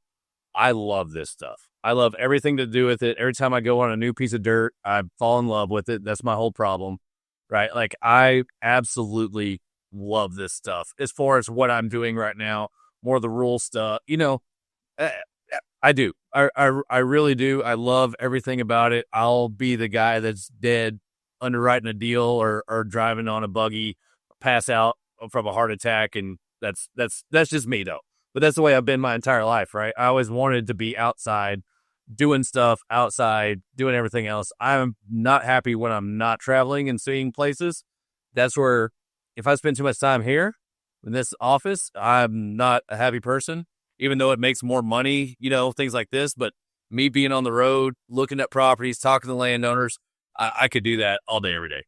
I love this stuff. I love everything to do with it. Every time I go on a new piece of dirt, I fall in love with it. That's my whole problem, right? Like I absolutely love this stuff. As far as what I'm doing right now, more of the rule stuff, you know, I do. I really do. I love everything about it. I'll be the guy that's dead underwriting a deal or driving on a buggy, pass out from a heart attack, and that's just me though. But that's the way I've been my entire life, right? I always wanted to be outside, doing stuff outside, doing everything else. I'm not happy when I'm not traveling and seeing places. That's where if I spend too much time here in this office, I'm not a happy person. Even though it makes more money, you know, things like this. But me being on the road, looking at properties, talking to landowners, I could do that all day, every day.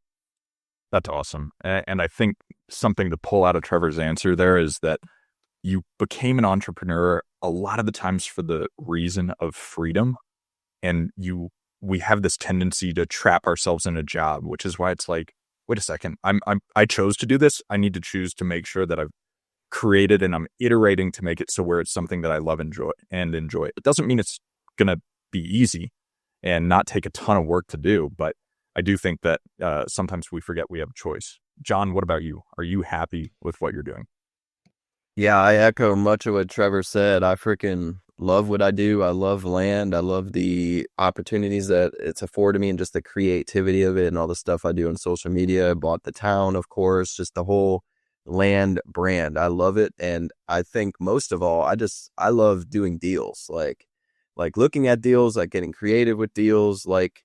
That's awesome. And I think something to pull out of Trevor's answer there is that you became an entrepreneur a lot of the times for the reason of freedom. And we have this tendency to trap ourselves in a job, which is why it's like, wait a second, I chose to do this. I need to choose to make sure that I've created and I'm iterating to make it so where it's something that I love and enjoy. It doesn't mean it's going to be easy and not take a ton of work to do, but I do think that sometimes we forget we have a choice. John, what about you? Are you happy with what you're doing? Yeah, I echo much of what Trevor said. I freaking love what I do. I love land. I love the opportunities that it's afforded me and just the creativity of it and all the stuff I do on social media. I bought the town, of course, just the whole land brand. I love it. And I think most of all, I love doing deals, like looking at deals, like getting creative with deals, like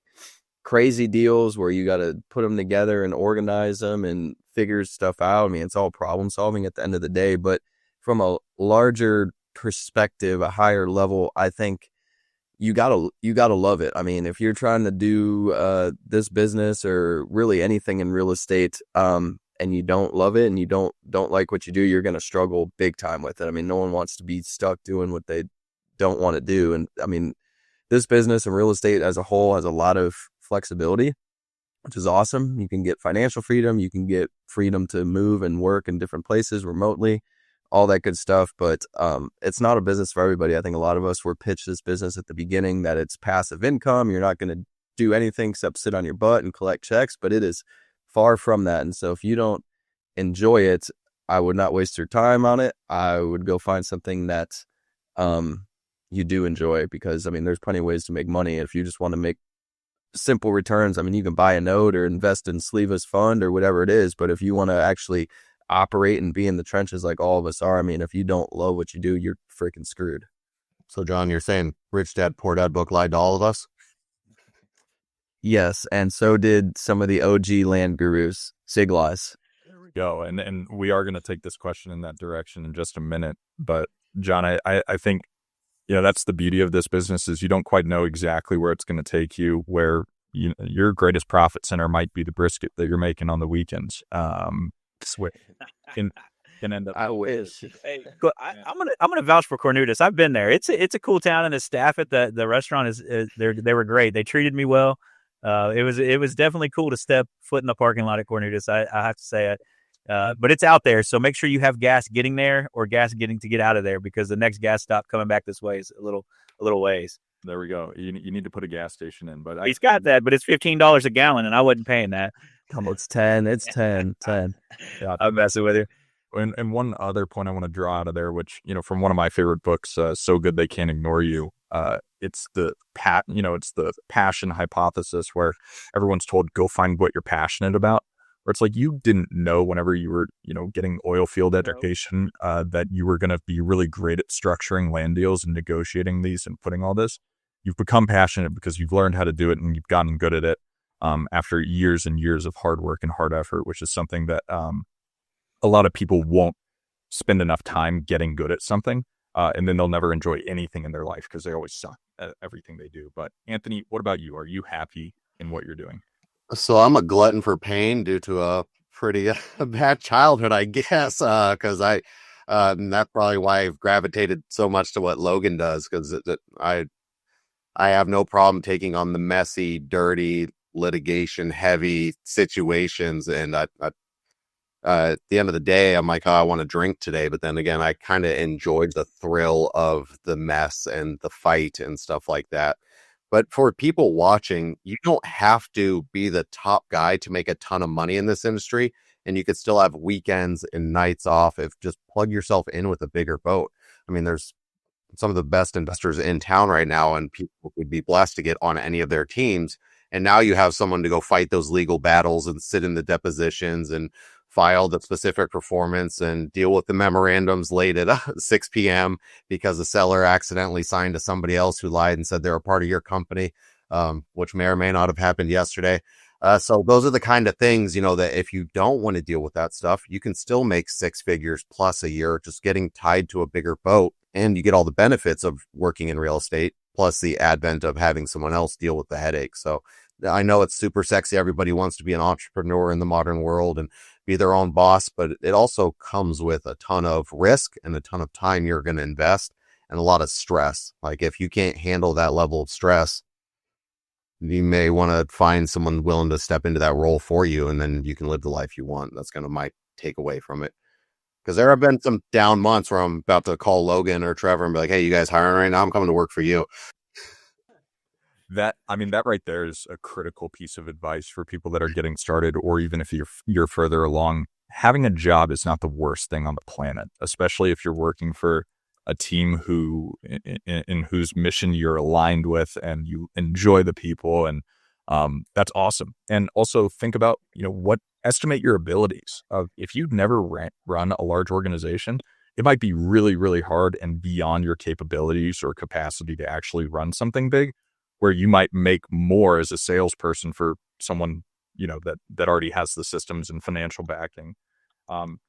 crazy deals where you got to put them together and organize them and figure stuff out. I mean, it's all problem solving at the end of the day, but from a larger perspective, a higher level, I think you gotta love it. I mean, if you're trying to do this business or really anything in real estate, and you don't love it and you don't like what you do, you're going to struggle big time with it. I mean, no one wants to be stuck doing what they don't want to do. And I mean, this business and real estate as a whole has a lot of flexibility, which is awesome. You can get financial freedom. You can get freedom to move and work in different places remotely, all that good stuff. But it's not a business for everybody. I think a lot of us were pitched this business at the beginning that it's passive income. You're not going to do anything except sit on your butt and collect checks, but it is far from that. And so if you don't enjoy it, I would not waste your time on it. I would go find something that you do enjoy, because I mean, there's plenty of ways to make money. If you just want to make simple returns, I mean, you can buy a note or invest in Sleeva's fund or whatever it is. But if you want to actually operate and be in the trenches like all of us are, I mean, if you don't love what you do, you're freaking screwed. So John, you're saying Rich Dad Poor Dad book lied to all of us? Yes, and so did some of the OG land gurus. Sig lies. There we go. And we are going to take this question in that direction in just a minute. But John, I think, you know, that's the beauty of this business is you don't quite know exactly where it's going to take you, where your greatest profit center might be the brisket that you're making on the weekends. Can end up. I wish. Hey, I'm gonna vouch for Cornudas. I've been there. It's a cool town, and the staff at the restaurant is they were great. They treated me well. It was definitely cool to step foot in the parking lot at Cornudas. I have to say it. But it's out there, so make sure you have gas getting there or gas getting to get out of there, because the next gas stop coming back this way is a little ways. There we go. You need to put a gas station in, but He's got that, but it's $15 a gallon, and I wasn't paying that. It's 10. It's 10. Yeah, I'm messing with you. And one other point I want to draw out of there, which, you know, from one of my favorite books, So Good They Can't Ignore You. It's the passion hypothesis, where everyone's told, go find what you're passionate about. Where it's like, you didn't know whenever you were, you know, getting oil field education, that you were going to be really great at structuring land deals and negotiating these and putting all this. You've become passionate because you've learned how to do it and you've gotten good at it after years and years of hard work and hard effort, which is something that a lot of people won't spend enough time getting good at something, and then they'll never enjoy anything in their life because they always suck at everything they do. But Anthony, what about you? Are you happy in what you're doing? So I'm a glutton for pain due to a pretty bad childhood, I guess, because that's probably why I've gravitated so much to what Logan does, because I have no problem taking on the messy, dirty, litigation heavy situations. And at the end of the day, I'm like, oh, I want to drink today. But then again, I kind of enjoyed the thrill of the mess and the fight and stuff like that. But for people watching, you don't have to be the top guy to make a ton of money in this industry. And you could still have weekends and nights off if just plug yourself in with a bigger boat. I mean, there's some of the best investors in town right now, and people would be blessed to get on any of their teams. And now you have someone to go fight those legal battles and sit in the depositions and file the specific performance and deal with the memorandums late at 6 p.m. because the seller accidentally signed to somebody else who lied and said they were part of your company, which may or may not have happened yesterday. So those are the kind of things, that if you don't want to deal with that stuff, you can still make 6 figures plus a year just getting tied to a bigger boat, and you get all the benefits of working in real estate plus the advent of having someone else deal with the headache. So I know it's super sexy. Everybody wants to be an entrepreneur in the modern world and be their own boss, but it also comes with a ton of risk and a ton of time you're going to invest and a lot of stress. Like if you can't handle that level of stress, you may want to find someone willing to step into that role for you, and then you can live the life you want. That's kind of my takeaway from it. Because there have been some down months where I'm about to call Logan or Trevor and be like, hey, you guys hiring right now? I'm coming to work for you. That right there is a critical piece of advice for people that are getting started, or even if you're further along. Having a job is not the worst thing on the planet, especially if you're working for a team who in whose mission you're aligned with and you enjoy the people, and that's awesome. And also think about estimate your abilities. If you've never run a large organization, it might be really, really hard and beyond your capabilities or capacity to actually run something big, where you might make more as a salesperson for someone, that already has the systems and financial backing.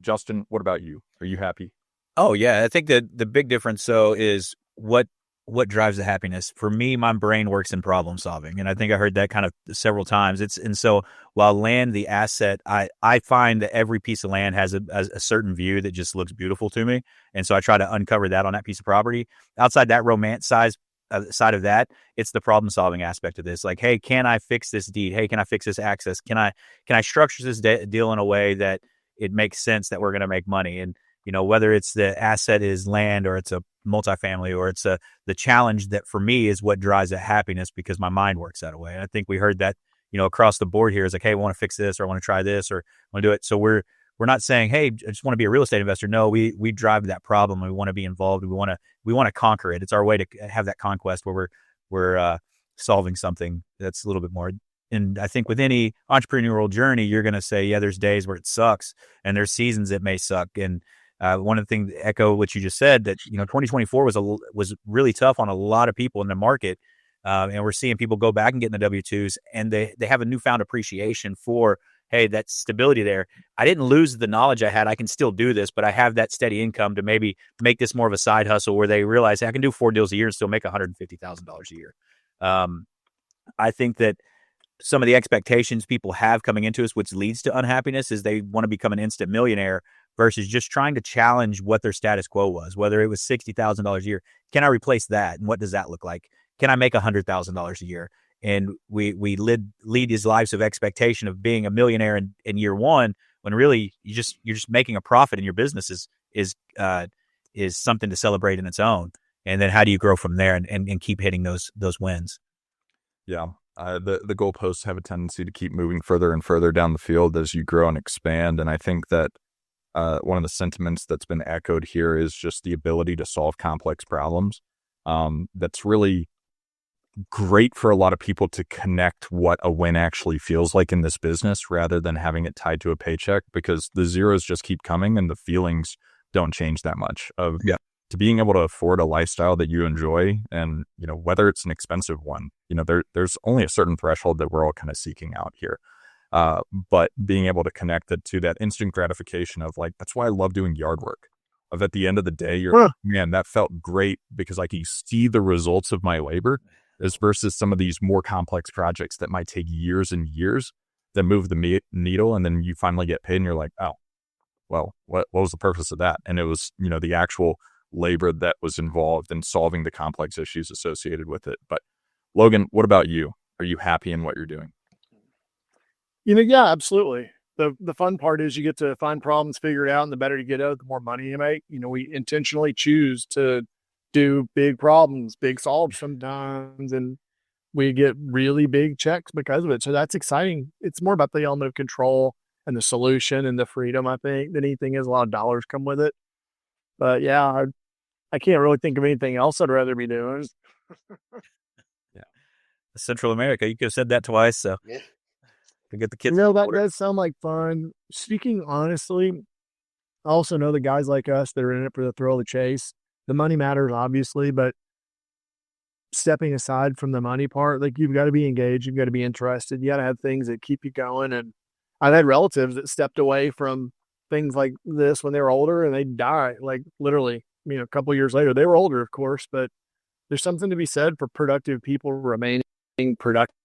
Justin, what about you? Are you happy? Oh yeah. I think that the big difference is what drives the happiness. For me, my brain works in problem solving. And I think I heard that kind of several times. And so while land, the asset, I find that every piece of land has a certain view that just looks beautiful to me. And so I try to uncover that on that piece of property. Outside that romance side of that, it's the problem solving aspect of this. Like, hey, can I fix this deed? Hey, can I fix this access? Can I structure this deal in a way that it makes sense that we're going to make money? And whether it's the asset is land or it's a multifamily or it's the challenge that for me is what drives that happiness, because my mind works that way. And I think we heard that across the board here is like, hey, I want to fix this, or I want to try this, or I want to do it. So we're not saying, hey, I just want to be a real estate investor. No, we drive that problem. We want to be involved. We want to conquer it. It's our way to have that conquest where we're solving something that's a little bit more. And I think with any entrepreneurial journey, you're going to say, yeah, there's days where it sucks and there's seasons that may suck. And one of the things, echo what you just said, that 2024 was really tough on a lot of people in the market, and we're seeing people go back and get in the W-2s, and they have a newfound appreciation for, hey, that stability there. I didn't lose the knowledge I had. I can still do this, but I have that steady income to maybe make this more of a side hustle where they realize, hey, I can do 4 deals a year and still make $150,000 a year. I think that some of the expectations people have coming into us, which leads to unhappiness, is they want to become an instant millionaire versus just trying to challenge what their status quo was, whether it was $60,000 a year. Can I replace that? And what does that look like? Can I make $100,000 a year? And we lead these lives of expectation of being a millionaire in year one, when really you're just making a profit, and your business is something to celebrate in its own. And then how do you grow from there and keep hitting those wins? Yeah. The goalposts have a tendency to keep moving further and further down the field as you grow and expand. And I think that one of the sentiments that's been echoed here is just the ability to solve complex problems. That's really great for a lot of people to connect what a win actually feels like in this business, rather than having it tied to a paycheck, because the zeros just keep coming and the feelings don't change that much. To being able to afford a lifestyle that you enjoy, and whether it's an expensive one, there's only a certain threshold that we're all kind of seeking out here. But being able to connect it to that instant gratification of, like, that's why I love doing yard work. Of at the end of the day, man, that felt great because I can see the results of my labor, as versus some of these more complex projects that might take years and years that move the needle. And then you finally get paid and you're like, oh, well, what was the purpose of that? And it was, the actual labor that was involved in solving the complex issues associated with it. But Logan, what about you? Are you happy in what you're doing? Yeah, absolutely. The fun part is you get to find problems, figure it out, and the better you get at it, the more money you make. We intentionally choose to do big problems, big solves sometimes, and we get really big checks because of it. So that's exciting. It's more about the element of control and the solution and the freedom, I think, than anything is. A lot of dollars come with it. But yeah, I can't really think of anything else I'd rather be doing. Central America. You could have said that twice. So Yeah. to get the kids. That does sound like fun. Speaking honestly, I also know the guys like us that are in it for the thrill of the chase. The money matters, obviously, but stepping aside from the money part, like you've got to be engaged, you've got to be interested, you got to have things that keep you going. And I've had relatives that stepped away from things like this when they were older and they die, like literally, a couple of years later. They were older, of course, but there's something to be said for productive people remaining productive.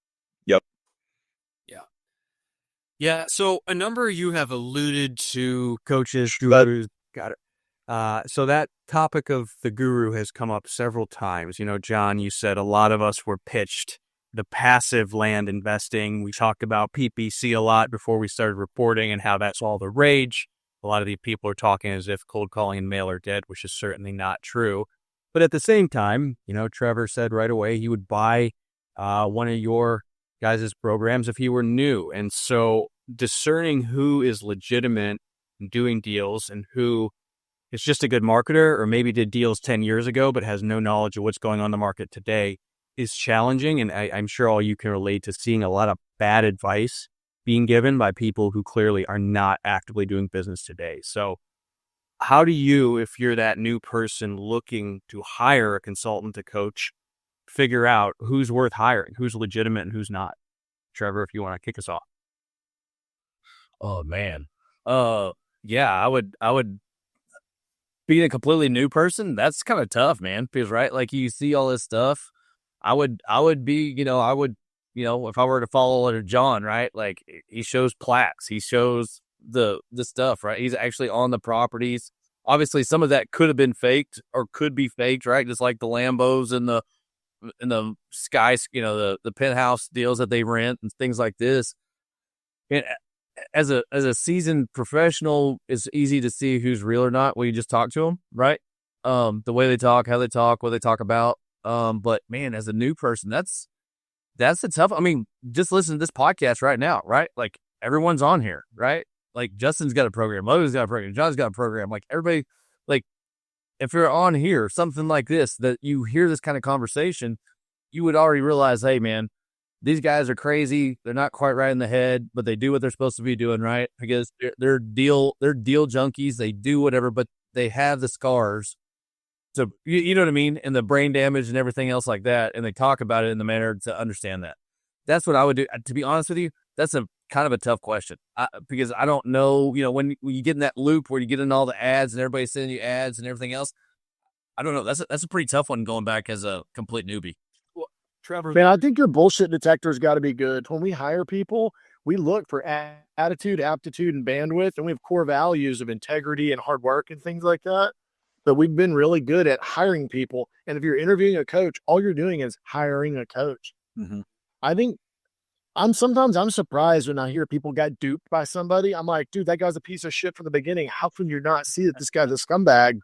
Yeah. So a number of you have alluded to Coaches, gurus, got it. So that topic of the guru has come up several times. John, you said a lot of us were pitched the passive land investing. We talked about PPC a lot before we started reporting and how that's all the rage. A lot of these people are talking as if cold calling and mail are dead, which is certainly not true. But at the same time, Trevor said right away he would buy one of your guys' programs if he were new. And so discerning who is legitimate and doing deals and who is just a good marketer or maybe did deals 10 years ago but has no knowledge of what's going on in the market today is challenging. And I'm sure all you can relate to seeing a lot of bad advice being given by people who clearly are not actively doing business today. So how do you, if you're that new person looking to hire a consultant to coach, figure out who's worth hiring, who's legitimate and who's not? Trevor, if you want to kick us off. Oh man. Yeah, I would being a completely new person, that's kind of tough, man. Because right, like you see all this stuff. I would be, if I were to follow John, right? Like he shows plaques, he shows the stuff, right? He's actually on the properties. Obviously some of that could have been faked or could be faked, right? Just like the Lambos and the sky, the penthouse deals that they rent and things like this. And as a seasoned professional, it's easy to see who's real or not when you just talk to them, right? The way they talk, how they talk, what they talk about. But man, as a new person, that's a tough. I mean, just listen to this podcast right now, right? Like everyone's on here, right? Like Justin's got a program, Logan's got a program, John's got a program. Like everybody, like if you're on here, something like this, that you hear this kind of conversation, you would already realize, hey man, these guys are crazy. They're not quite right in the head, but they do what they're supposed to be doing, right? Because they're deal junkies. They do whatever, but they have the scars. So you know what I mean? And the brain damage and everything else like that. And they talk about it in the manner to understand that. That's what I would do. To be honest with you, that's a kind of a tough question because I don't know, when you get in that loop where you get in all the ads and everybody's sending you ads and everything else. I don't know. That's a pretty tough one going back as a complete newbie. Trevor. Man, I think your bullshit detector's got to be good. When we hire people, we look for attitude, aptitude, and bandwidth, and we have core values of integrity and hard work and things like that. But we've been really good at hiring people. And if you're interviewing a coach, all you're doing is hiring a coach. Mm-hmm. I think I'm surprised when I hear people got duped by somebody. I'm like, dude, that guy's a piece of shit from the beginning. How can you not see that this guy's a scumbag?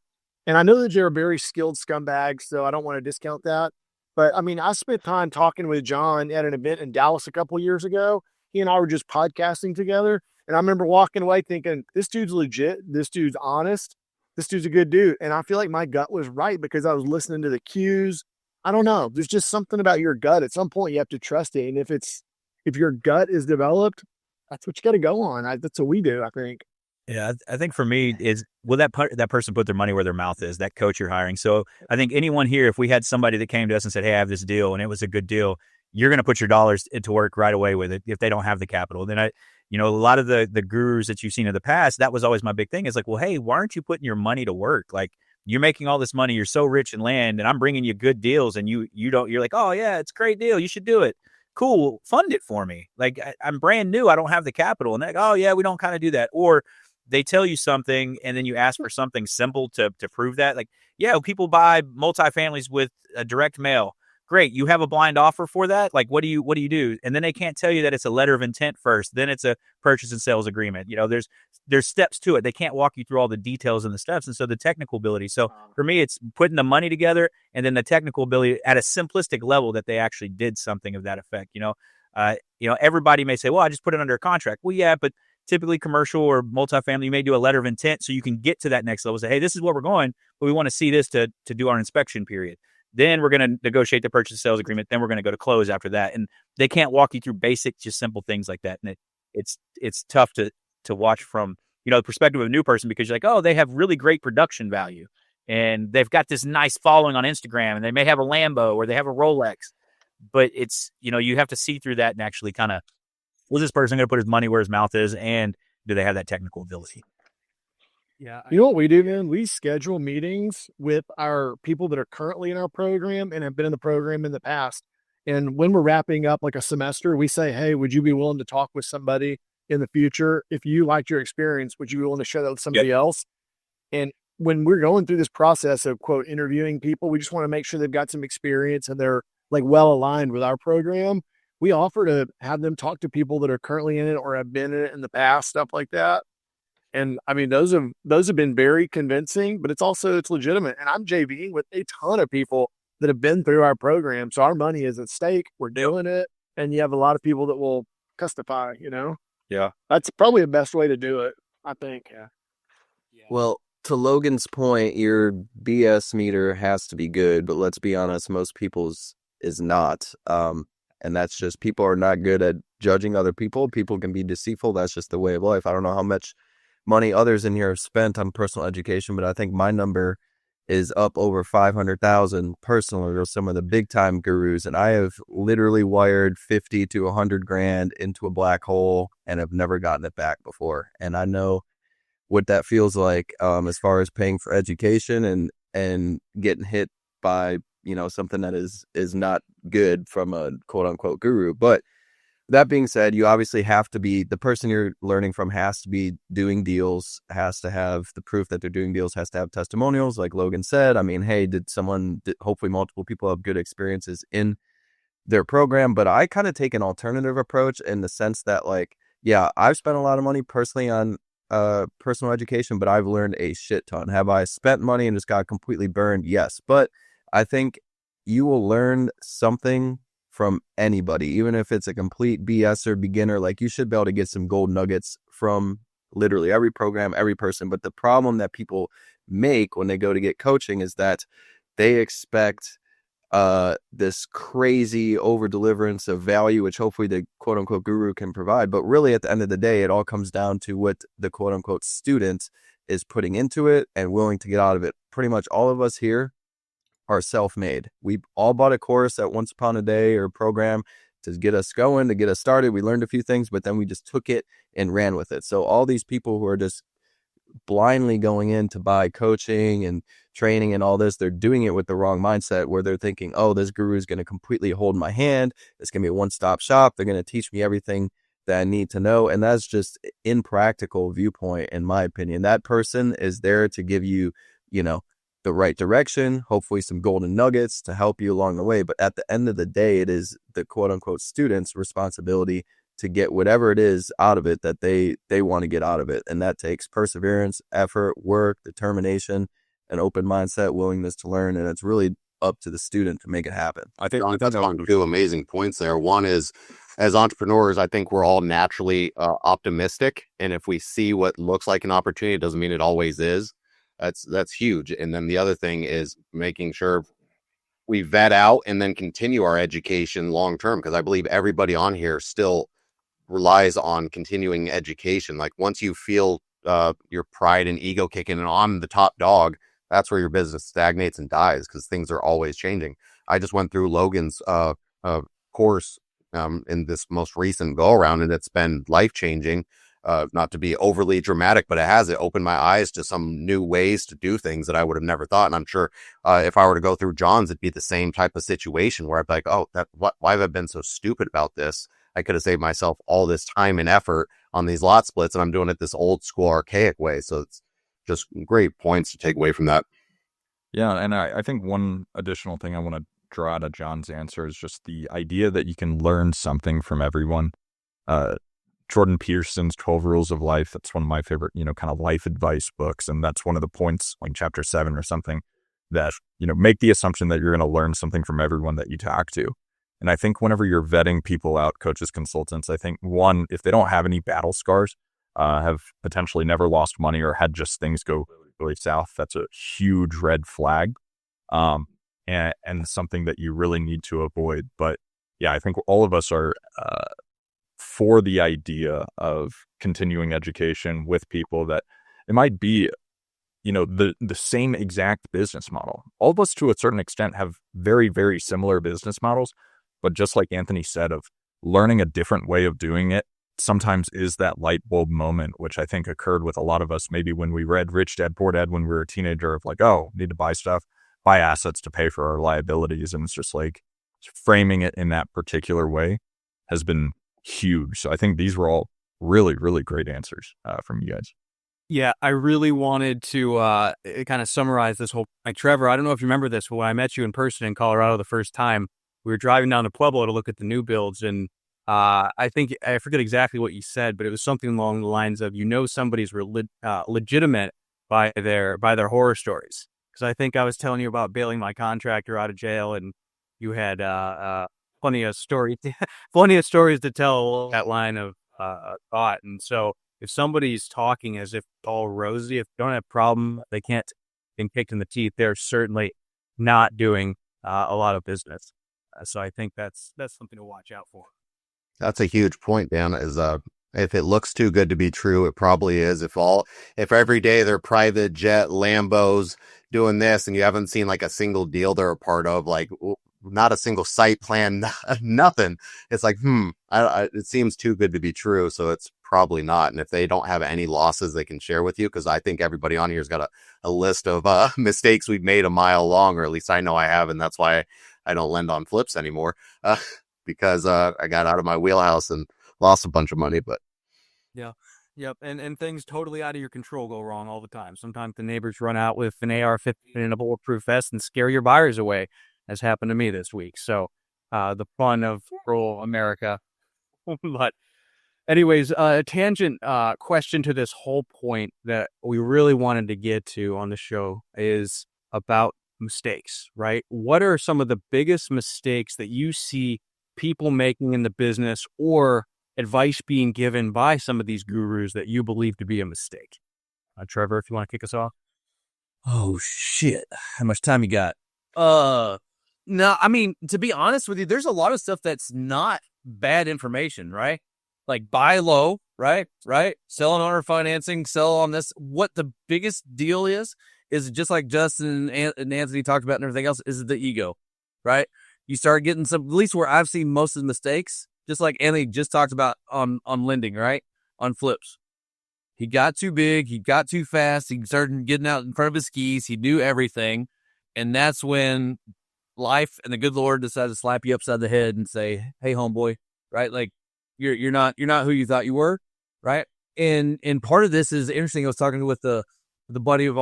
And I know that you're a very skilled scumbag, so I don't want to discount that. But I mean, I spent time talking with John at an event in Dallas a couple of years ago. He and I were just podcasting together. And I remember walking away thinking, this dude's legit. This dude's honest. This dude's a good dude. And I feel like my gut was right because I was listening to the cues. I don't know. There's just something about your gut. At some point, you have to trust it. And if your gut is developed, that's what you got to go on. That's what we do, I think. Yeah, I think for me is will that person put their money where their mouth is, that coach you're hiring. So I think anyone here, if we had somebody that came to us and said, hey, I have this deal and it was a good deal, you're going to put your dollars into work right away with it if they don't have the capital. Then a lot of the gurus that you've seen in the past, that was always my big thing. Is like, well, hey, why aren't you putting your money to work? Like you're making all this money. You're so rich in land and I'm bringing you good deals and you're like, oh yeah, it's a great deal. You should do it. Cool. Fund it for me. Like I'm brand new. I don't have the capital. And they're like, oh yeah, we don't kind of do that. Or they tell you something and then you ask for something simple to prove that. Like, yeah, people buy multifamilies with a direct mail. great. You have a blind offer for that. Like, what do you do? And then they can't tell you that it's a letter of intent first. Then it's a purchase and sales agreement. There's steps to it. They can't walk you through all the details and the steps. And so the technical ability. So for me, it's putting the money together and then the technical ability at a simplistic level that they actually did something of that effect. Everybody may say, well, I just put it under a contract. Well, yeah, but typically commercial or multifamily, you may do a letter of intent so you can get to that next level. Say, hey, this is what we're going, but we want to see this to do our inspection period. Then we're going to negotiate the purchase sales agreement. Then we're going to go to close after that. And they can't walk you through basic, just simple things like that. And it's tough to watch from, the perspective of a new person, because you're like, oh, they have really great production value and they've got this nice following on Instagram and they may have a Lambo or they have a Rolex, but it's, you have to see through that and actually kind of, was this person going to put his money where his mouth is? And do they have that technical ability? Yeah. You know what we do, man? We schedule meetings with our people that are currently in our program and have been in the program in the past. And when we're wrapping up like a semester, we say, hey, would you be willing to talk with somebody in the future? If you liked your experience, would you be willing to share that with somebody else? And when we're going through this process of, quote, interviewing people, we just want to make sure they've got some experience and they're like well aligned with our program. We offer to have them talk to people that are currently in it or have been in it in the past, stuff like that. And I mean, those have been very convincing, but it's legitimate. And I'm JVing with a ton of people that have been through our program. So our money is at stake. We're doing it. And you have a lot of people that will testify, Yeah. That's probably the best way to do it, I think. Yeah. Well, to Logan's point, your BS meter has to be good, but let's be honest, most people's is not. And that's just, people are not good at judging other people. People can be deceitful. That's just the way of life. I don't know how much money others in here have spent on personal education, but I think my number is up over 500,000 personally with some of the big time gurus. And I have literally wired 50 to 100 grand into a black hole and have never gotten it back before. And I know what that feels like, as far as paying for education and getting hit by, something that is not good from a quote unquote guru. But that being said, you obviously have to be, the person you're learning from has to be doing deals, has to have the proof that they're doing deals, has to have testimonials, like Logan said. I mean, hey, hopefully multiple people have good experiences in their program. But I kind of take an alternative approach in the sense that, like, yeah, I've spent a lot of money personally on personal education, but I've learned a shit ton. Have I spent money and just got completely burned? Yes. But I think you will learn something from anybody, even if it's a complete BS or beginner. Like, you should be able to get some gold nuggets from literally every program, every person. But the problem that people make when they go to get coaching is that they expect this crazy over deliverance of value, which hopefully the quote unquote guru can provide. But really, at the end of the day, it all comes down to what the quote unquote student is putting into it and willing to get out of it. Pretty much all of us here are self-made. We all bought a course at Once Upon a Day or program to get us going, to get us started. We learned a few things, but then we just took it and ran with it. So all these people who are just blindly going in to buy coaching and training and all this, they're doing it with the wrong mindset, where they're thinking, oh, this guru is going to completely hold my hand. It's going to be a one-stop shop. They're going to teach me everything that I need to know. And that's just impractical viewpoint, in my opinion. That person is there to give you, the right direction, hopefully some golden nuggets to help you along the way. But at the end of the day, it is the quote unquote student's responsibility to get whatever it is out of it that they want to get out of it. And that takes perseverance, effort, work, determination, an open mindset, willingness to learn. And it's really up to the student to make it happen. I think that's two amazing points there. One is, as entrepreneurs, I think we're all naturally optimistic. And if we see what looks like an opportunity, it doesn't mean it always is. That's huge. And then the other thing is making sure we vet out and then continue our education long term, because I believe everybody on here still relies on continuing education. Like, once you feel your pride and ego kicking and I'm the top dog, that's where your business stagnates and dies, because things are always changing. I just went through Logan's course in this most recent go around, and it's been life changing. Not to be overly dramatic, but it opened my eyes to some new ways to do things that I would have never thought. And I'm sure if I were to go through John's, it'd be the same type of situation where I'd be like, oh, why have I been so stupid about this? I could have saved myself all this time and effort on these lot splits, and I'm doing it this old school archaic way. So it's just great points to take away from that. Yeah. And I think one additional thing I want to draw out of John's answer is just the idea that you can learn something from everyone. Jordan Peterson's 12 Rules of Life, that's one of my favorite, kind of life advice books. And that's one of the points, like chapter 7 or something, that, make the assumption that you're going to learn something from everyone that you talk to. And I think whenever you're vetting people out, coaches, consultants, I think one, if they don't have any battle scars, have potentially never lost money or had just things go really south, that's a huge red flag. And something that you really need to avoid. But yeah, I think all of us are for the idea of continuing education with people that it might be, the same exact business model. All of us to a certain extent have very, very similar business models, but just like Anthony said, of learning a different way of doing it sometimes is that light bulb moment, which I think occurred with a lot of us maybe when we read Rich Dad Poor Dad when we were a teenager, of like, oh, need to buy assets to pay for our liabilities. And it's just like framing it in that particular way has been huge. So I think these were all really, really great answers from you guys. Yeah, I really wanted to kind of summarize this whole. Like, Trevor, I don't know if you remember this, but when I met you in person in Colorado the first time, we were driving down to Pueblo to look at the new builds, and I think I forget exactly what you said, but it was something along the lines of, somebody's legitimate by their horror stories. Because I think I was telling you about bailing my contractor out of jail, and you had plenty of stories to tell that line of thought. And so, if somebody's talking as if it's all rosy, if they don't have a problem, they can't get kicked in the teeth, they're certainly not doing a lot of business. So I think that's something to watch out for. That's a huge point, Dan, is if it looks too good to be true, it probably is. If every day they're private jet Lambos doing this and you haven't seen like a single deal they're a part of, like not a single site plan, nothing. It's like, it seems too good to be true. So it's probably not. And if they don't have any losses they can share with you, because I think everybody on here has got a list of mistakes we've made a mile long, or at least I know I have. And that's why I don't lend on flips anymore, because I got out of my wheelhouse and lost a bunch of money. But yeah. Yep. And things totally out of your control go wrong all the time. Sometimes the neighbors run out with an AR-15 and a bulletproof vest and scare your buyers away, as happened to me this week. So the fun of rural America. But anyways, a tangent question to this whole point that we really wanted to get to on the show is about mistakes, right? What are some of the biggest mistakes that you see people making in the business, or advice being given by some of these gurus that you believe to be a mistake? Trevor, if you want to kick us off. Oh shit. How much time you got? No, I mean, to be honest with you, there's a lot of stuff that's not bad information, right? Like buy low, right? Sell on owner financing, sell on this. What the biggest deal is just like Justin and Anthony talked about and everything else, is the ego, right? You start getting some, at least where I've seen most of the mistakes, just like Anthony just talked about on lending, right? On flips. He got too big. He got too fast. He started getting out in front of his skis. He knew everything. And that's when life and the good Lord decided to slap you upside the head and say, hey, homeboy, right? Like you're not who you thought you were, right? And part of this is interesting. I was talking with the buddy of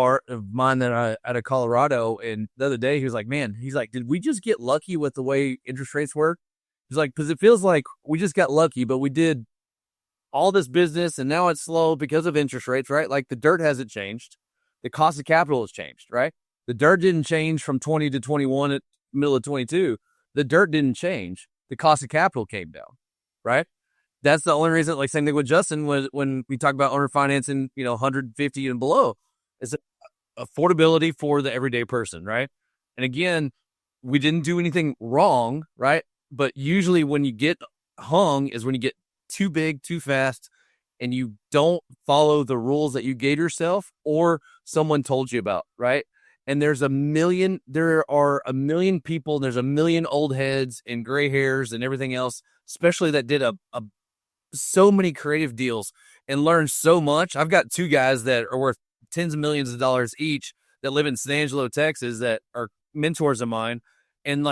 mine that out of Colorado, and the other day he was like, man, he's like, did we just get lucky with the way interest rates work? He's like, because it feels like we just got lucky, but we did all this business and now it's slow because of interest rates, right? Like the dirt hasn't changed. The cost of capital has changed, right? The dirt didn't change from 20 to 21 at middle of 22. The dirt didn't change. The cost of capital came down, right? That's the only reason, like same thing with Justin, when we talk about owner financing, 150 and below, is affordability for the everyday person, right? And again, we didn't do anything wrong, right? But usually when you get hung is when you get too big, too fast, and you don't follow the rules that you gave yourself or someone told you about, right? And there are a million people, there's a million old heads and gray hairs and everything else, especially that did so many creative deals and learned so much. I've got two guys that are worth tens of millions of dollars each that live in San Angelo, Texas, that are mentors of mine. And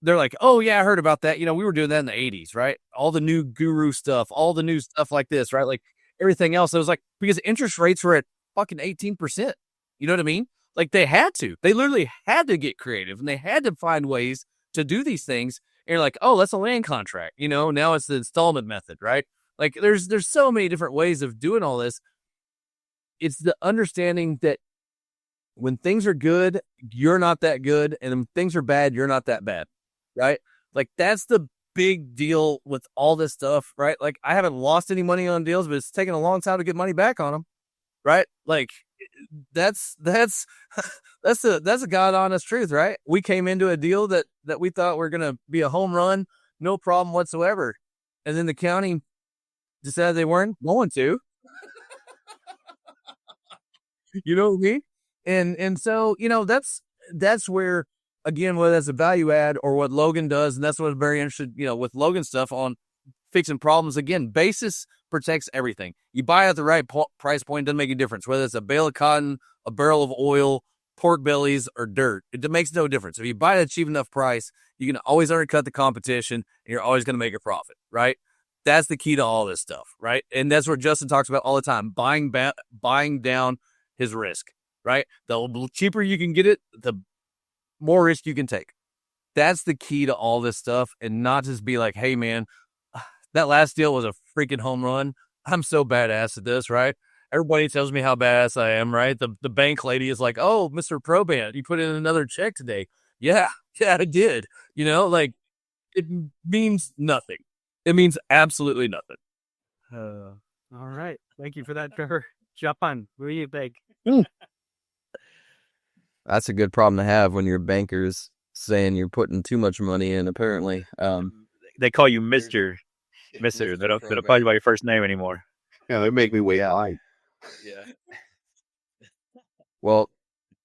they're like, oh yeah, I heard about that. We were doing that in the 80s, right? All the new guru stuff, all the new stuff like this, right? Like everything else. It was like, because interest rates were at fucking 18%. You know what I mean? Like they literally had to get creative, and they had to find ways to do these things. And you're like, oh, that's a land contract. Now it's the installment method, right? Like there's so many different ways of doing all this. It's the understanding that when things are good, you're not that good. And when things are bad, you're not that bad, right? Like that's the big deal with all this stuff, right? Like I haven't lost any money on deals, but it's taken a long time to get money back on them, right? Like that's a God honest truth, right? We came into a deal that we thought were going to be a home run, no problem whatsoever. And then the county decided they weren't going to. You know what I mean? And so, that's where, again, whether that's a value add or what Logan does, and that's what I'm very interested, with Logan stuff on fixing problems. Again, basis protects everything. You buy at the right price point, doesn't make a difference. Whether it's a bale of cotton, a barrel of oil, pork bellies, or dirt, it makes no difference. If you buy at a cheap enough price, you can always undercut the competition, and you're always going to make a profit, right? That's the key to all this stuff, right? And that's what Justin talks about all the time, buying down his risk, right? The cheaper you can get it, the more risk you can take. That's the key to all this stuff, and not just be like, hey, man, that last deal was a freaking home run. I'm so badass at this, right? Everybody tells me how badass I am, right? The bank lady is like, oh, Mr. Probant, you put in another check today. Yeah, I did. Like it means nothing. It means absolutely nothing. All right. Thank you for that, Trevor. Japan, what do you think? That's a good problem to have when your banker's saying you're putting too much money in, apparently. They call you Mr. They don't call you by your first name anymore. Yeah, they make me wait line. Yeah. Well,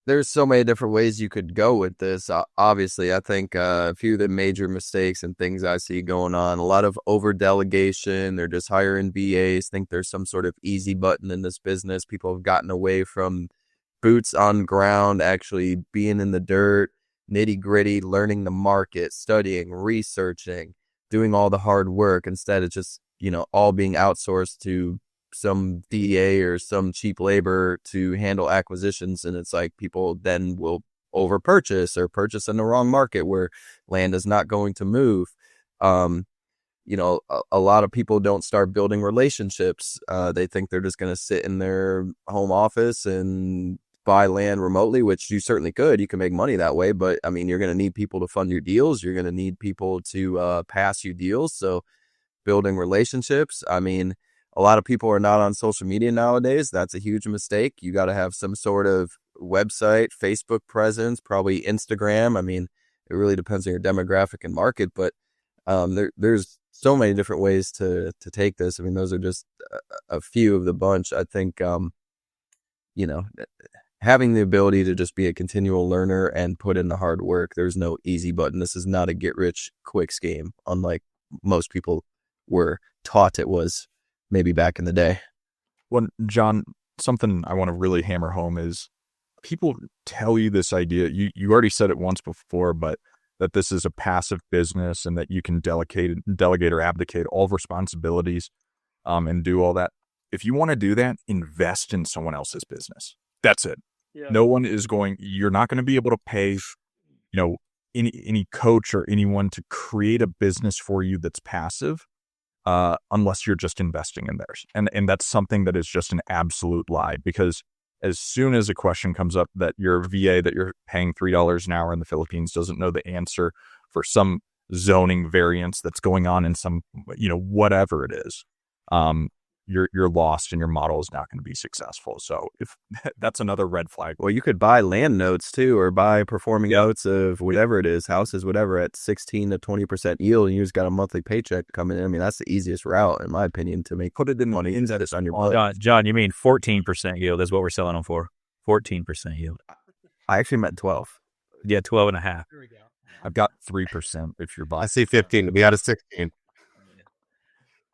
there's so many different ways you could go with this. Obviously, I think a few of the major mistakes and things I see going on, a lot of over delegation. They're just hiring VAs, think there's some sort of easy button in this business. People have gotten away from boots on ground, actually being in the dirt, nitty gritty, learning the market, studying, researching, doing all the hard work instead of just, all being outsourced to some DA or some cheap labor to handle acquisitions. And it's like people then will over purchase or purchase in the wrong market where land is not going to move. A lot of people don't start building relationships. They think they're just going to sit in their home office and buy land remotely, which you certainly could. You can make money that way, but I mean, you're going to need people to fund your deals. You're going to need people to pass you deals. So building relationships. I mean, a lot of people are not on social media nowadays. That's a huge mistake. You got to have some sort of website, Facebook presence, probably Instagram. I mean, it really depends on your demographic and market, but there's so many different ways to take this. I mean, those are just a few of the bunch. I think, having the ability to just be a continual learner and put in the hard work. There's no easy button. This is not a get rich quick scheme, unlike most people were taught it was maybe back in the day. Well, John, something I want to really hammer home is people tell you this idea. You already said it once before, but that this is a passive business and that you can delegate or abdicate all responsibilities and do all that. If you want to do that, invest in someone else's business. That's it. Yeah. You're not going to be able to pay, any coach or anyone to create a business for you that's passive unless you're just investing in theirs. And that's something that is just an absolute lie, because as soon as a question comes up that your VA that you're paying $3 an hour in the Philippines doesn't know the answer for some zoning variance that's going on in some, whatever it is, you're lost and your model is not going to be successful. So if that's another red flag. Well, you could buy land notes too, or buy performing notes of whatever it is, houses, whatever, at 16 to 20% yield, and you just got a monthly paycheck coming in. I mean, that's the easiest route, in my opinion, to make put it in money instead of on your butt. John, you mean 14% yield is what we're selling them for? 14% yield. I actually meant 12. Yeah, 12 and a half. Here we go. I've got 3% if you're buying. I see 15 to be out of 16.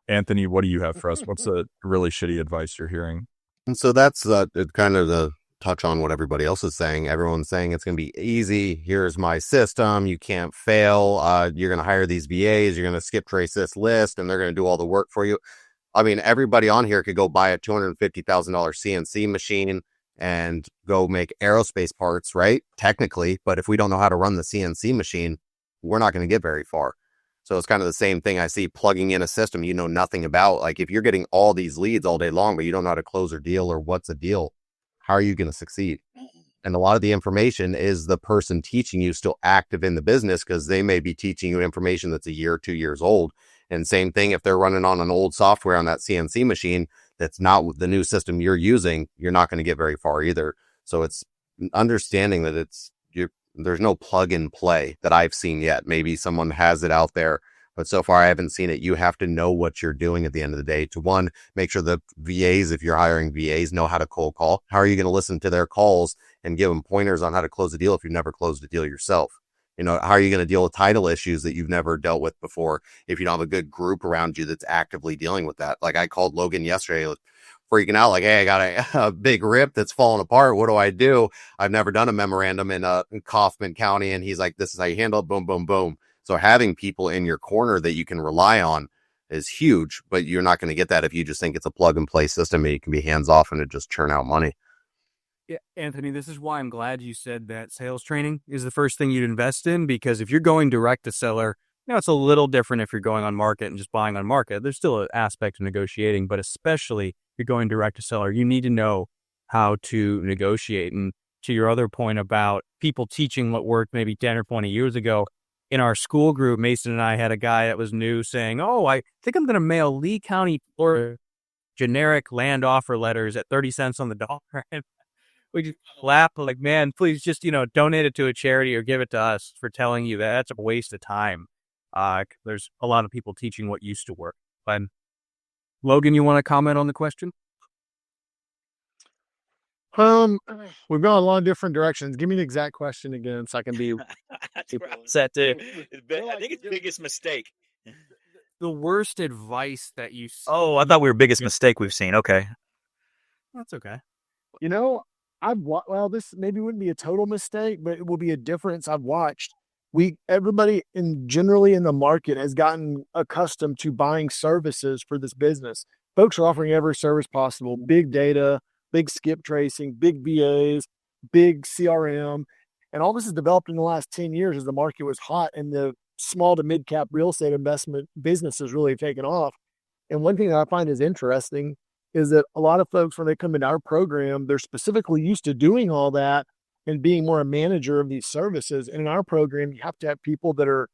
Anthony, what do you have for us? What's the really shitty advice you're hearing? And so that's kind of the touch on what everybody else is saying. Everyone's saying it's going to be easy. Here's my system. You can't fail. You're going to hire these VAs. You're going to skip trace this list, and they're going to do all the work for you. I mean, everybody on here could go buy a $250,000 CNC machine and go make aerospace parts, right? Technically. But if we don't know how to run the CNC machine, we're not going to get very far. So it's kind of the same thing I see plugging in a system you know nothing about. Like if you're getting all these leads all day long, but you don't know how to close a deal or what's a deal, how are you going to succeed? And a lot of the information is the person teaching you still active in the business, because they may be teaching you information that's a year, 2 years old. And same thing, if they're running on an old software on that CNC machine, that's not the new system you're using, you're not going to get very far either. So it's understanding that there's no plug and play that I've seen yet. Maybe someone has it out there, but so far I haven't seen it. You have to know what you're doing at the end of the day to, one, make sure the VAs, if you're hiring VAs, know how to cold call. How are you going to listen to their calls and give them pointers on how to close a deal if you've never closed a deal yourself? You know, how are you going to deal with title issues that you've never dealt with before if you don't have a good group around you that's actively dealing with that? Like I called Logan yesterday, freaking out, like, hey, I got a big rip that's falling apart. What do I do? I've never done a memorandum in Kaufman County. And he's like, this is how you handle it. Boom, boom, boom. So having people in your corner that you can rely on is huge, but you're not going to get that if you just think it's a plug and play system and you can be hands off and it just churn out money. Yeah, Anthony, this is why I'm glad you said that sales training is the first thing you'd invest in, because if you're going direct to seller, it's a little different if you're going on market and just buying on market. There's still an aspect of negotiating, but especially if you're going direct to seller, you need to know how to negotiate. And to your other point about people teaching what worked maybe 10 or 20 years ago, in our school group, Mason and I had a guy that was new saying, oh, I think I'm going to mail Lee County, Florida, generic land offer letters at 30 cents on the dollar. And we just laugh like, man, please just, donate it to a charity or give it to us for telling you that. That's a waste of time. There's a lot of people teaching what used to work. But Logan, you want to comment on the question? We've gone a lot of different directions. Give me the exact question again so I can be Set to. I think it's biggest mistake. The worst advice that you see. Oh, I thought we were biggest mistake we've seen. Okay. That's okay. This maybe wouldn't be a total mistake, but it will be a difference I've watched. Everybody generally in the market has gotten accustomed to buying services for this business. Folks are offering every service possible, big data, big skip tracing, big VAs, big CRM. And all this is developed in the last 10 years as the market was hot and the small to mid cap real estate investment business has really taken off. And one thing that I find is interesting is that a lot of folks, when they come into our program, they're specifically used to doing all that and being more a manager of these services. And in our program, you have to have people that are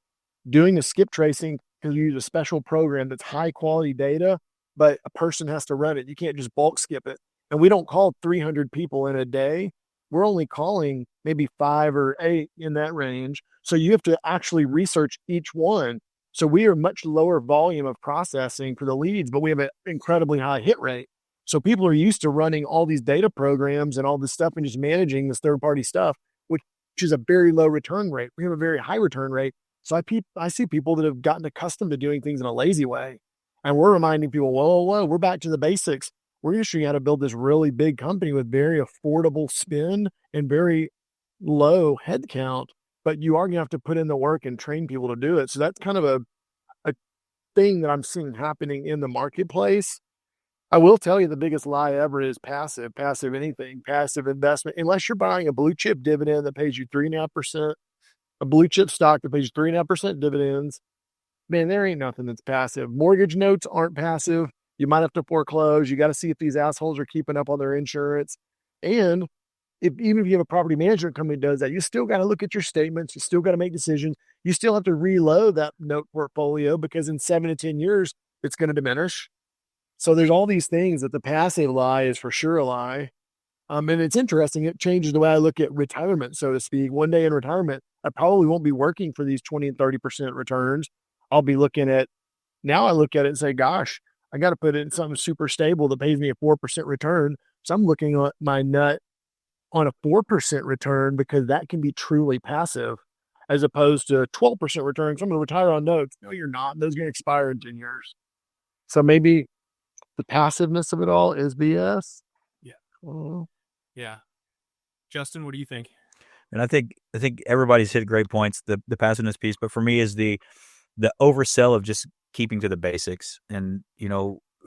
doing the skip tracing because we use a special program that's high quality data, but a person has to run it. You can't just bulk skip it. And we don't call 300 people in a day. We're only calling maybe 5 or 8 in that range. So you have to actually research each one. So we are much lower volume of processing for the leads, but we have an incredibly high hit rate. So people are used to running all these data programs and all this stuff and just managing this third-party stuff, which is a very low return rate. We have a very high return rate. So I see people that have gotten accustomed to doing things in a lazy way. And we're reminding people, whoa, we're back to the basics. We're going to show you how to build this really big company with very affordable spend and very low head count, but you are going to have to put in the work and train people to do it. So that's kind of a thing that I'm seeing happening in the marketplace. I will tell you the biggest lie ever is passive investment. Unless you're buying a blue chip dividend that pays you 3.5%, a blue chip stock that pays you 3.5% dividends, man, there ain't nothing that's passive. Mortgage notes aren't passive. You might have to foreclose. You got to see if these assholes are keeping up on their insurance. And even if you have a property management company that does that, you still got to look at your statements. You still got to make decisions. You still have to reload that note portfolio because in 7 to 10 years, it's going to diminish. So there's all these things that the passive lie is for sure a lie. And it's interesting. It changes the way I look at retirement, so to speak. One day in retirement, I probably won't be working for these 20 and 30% returns. I'll be looking at, now I look at it and say, gosh, I got to put it in something super stable that pays me a 4% return. So I'm looking at my nut on a 4% return because that can be truly passive as opposed to 12% return. So I'm going to retire on notes. No, you're not. Those are going to expire in 10 years. So maybe the passiveness of it all is BS. Yeah. Yeah. Justin, what do you think? And I think everybody's hit great points. The passiveness piece, but for me is the oversell of just keeping to the basics and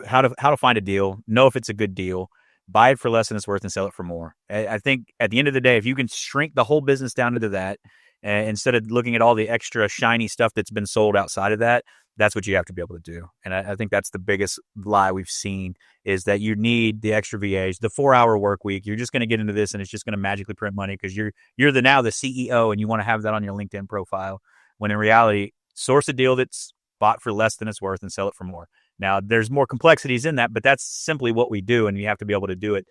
how to find a deal, know if it's a good deal, buy it for less than it's worth and sell it for more. I think at the end of the day, if you can shrink the whole business down into that, And instead of looking at all the extra shiny stuff that's been sold outside of that, that's what you have to be able to do. And I think that's the biggest lie we've seen is that you need the extra VAs, the 4-hour work week. You're just going to get into this and it's just going to magically print money because you're now the CEO and you want to have that on your LinkedIn profile. When in reality, source a deal that's bought for less than it's worth and sell it for more. Now, there's more complexities in that, but that's simply what we do, and you have to be able to do it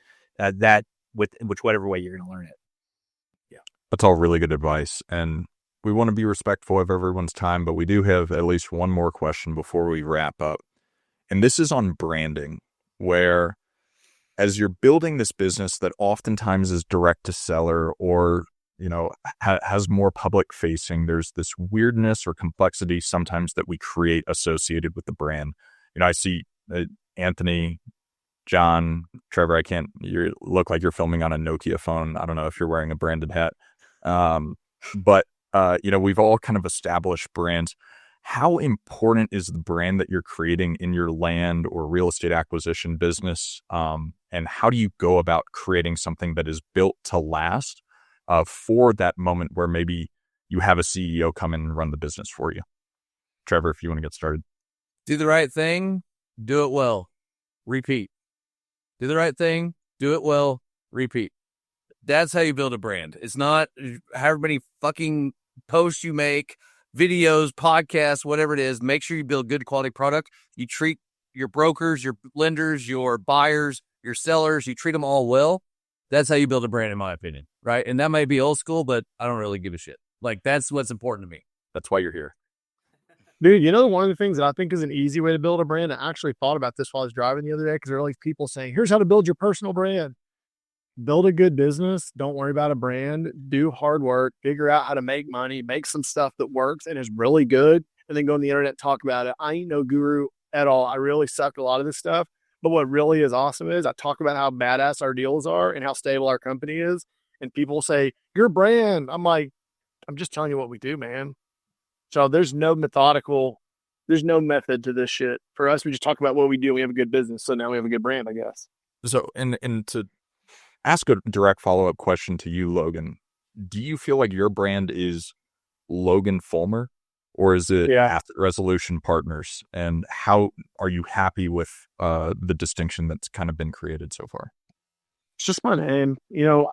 with whatever way you're going to learn it. That's all really good advice, and we want to be respectful of everyone's time, but we do have at least one more question before we wrap up. And this is on branding, where as you're building this business that oftentimes is direct to seller or, has more public facing, there's this weirdness or complexity sometimes that we create associated with the brand. I see Anthony, John, Trevor, you look like you're filming on a Nokia phone. I don't know if you're wearing a branded hat. But we've all kind of established brands. How important is the brand that you're creating in your land or real estate acquisition business? And how do you go about creating something that is built to last for that moment where maybe you have a CEO come in and run the business for you? Trevor, if you want to get started. Do the right thing, do it well, repeat. Do the right thing, do it well, repeat. That's how you build a brand. It's not however many fucking posts you make, videos, podcasts, whatever it is. Make sure you build good quality product. You treat your brokers, your lenders, your buyers, your sellers, you treat them all well. That's how you build a brand, in my opinion, right? And that might be old school, but I don't really give a shit. Like, that's what's important to me. That's why you're here. Dude, one of the things that I think is an easy way to build a brand, I actually thought about this while I was driving the other day because there are like people saying, here's how to build your personal brand. Build a good business. Don't worry about a brand. Do hard work. Figure out how to make money. Make some stuff that works and is really good. And then go on the internet and talk about it. I ain't no guru at all. I really suck at a lot of this stuff. But what really is awesome is I talk about how badass our deals are and how stable our company is. And people say, your brand. I'm like, I'm just telling you what we do, man. So there's no method to this shit. For us, we just talk about what we do. We have a good business. So now we have a good brand, I guess. So, and to ask a direct follow-up question to you, Logan, do you feel like your brand is Logan Fulmer or is it Asset Resolution Partners? And how are you happy with the distinction that's kind of been created so far? It's just my name.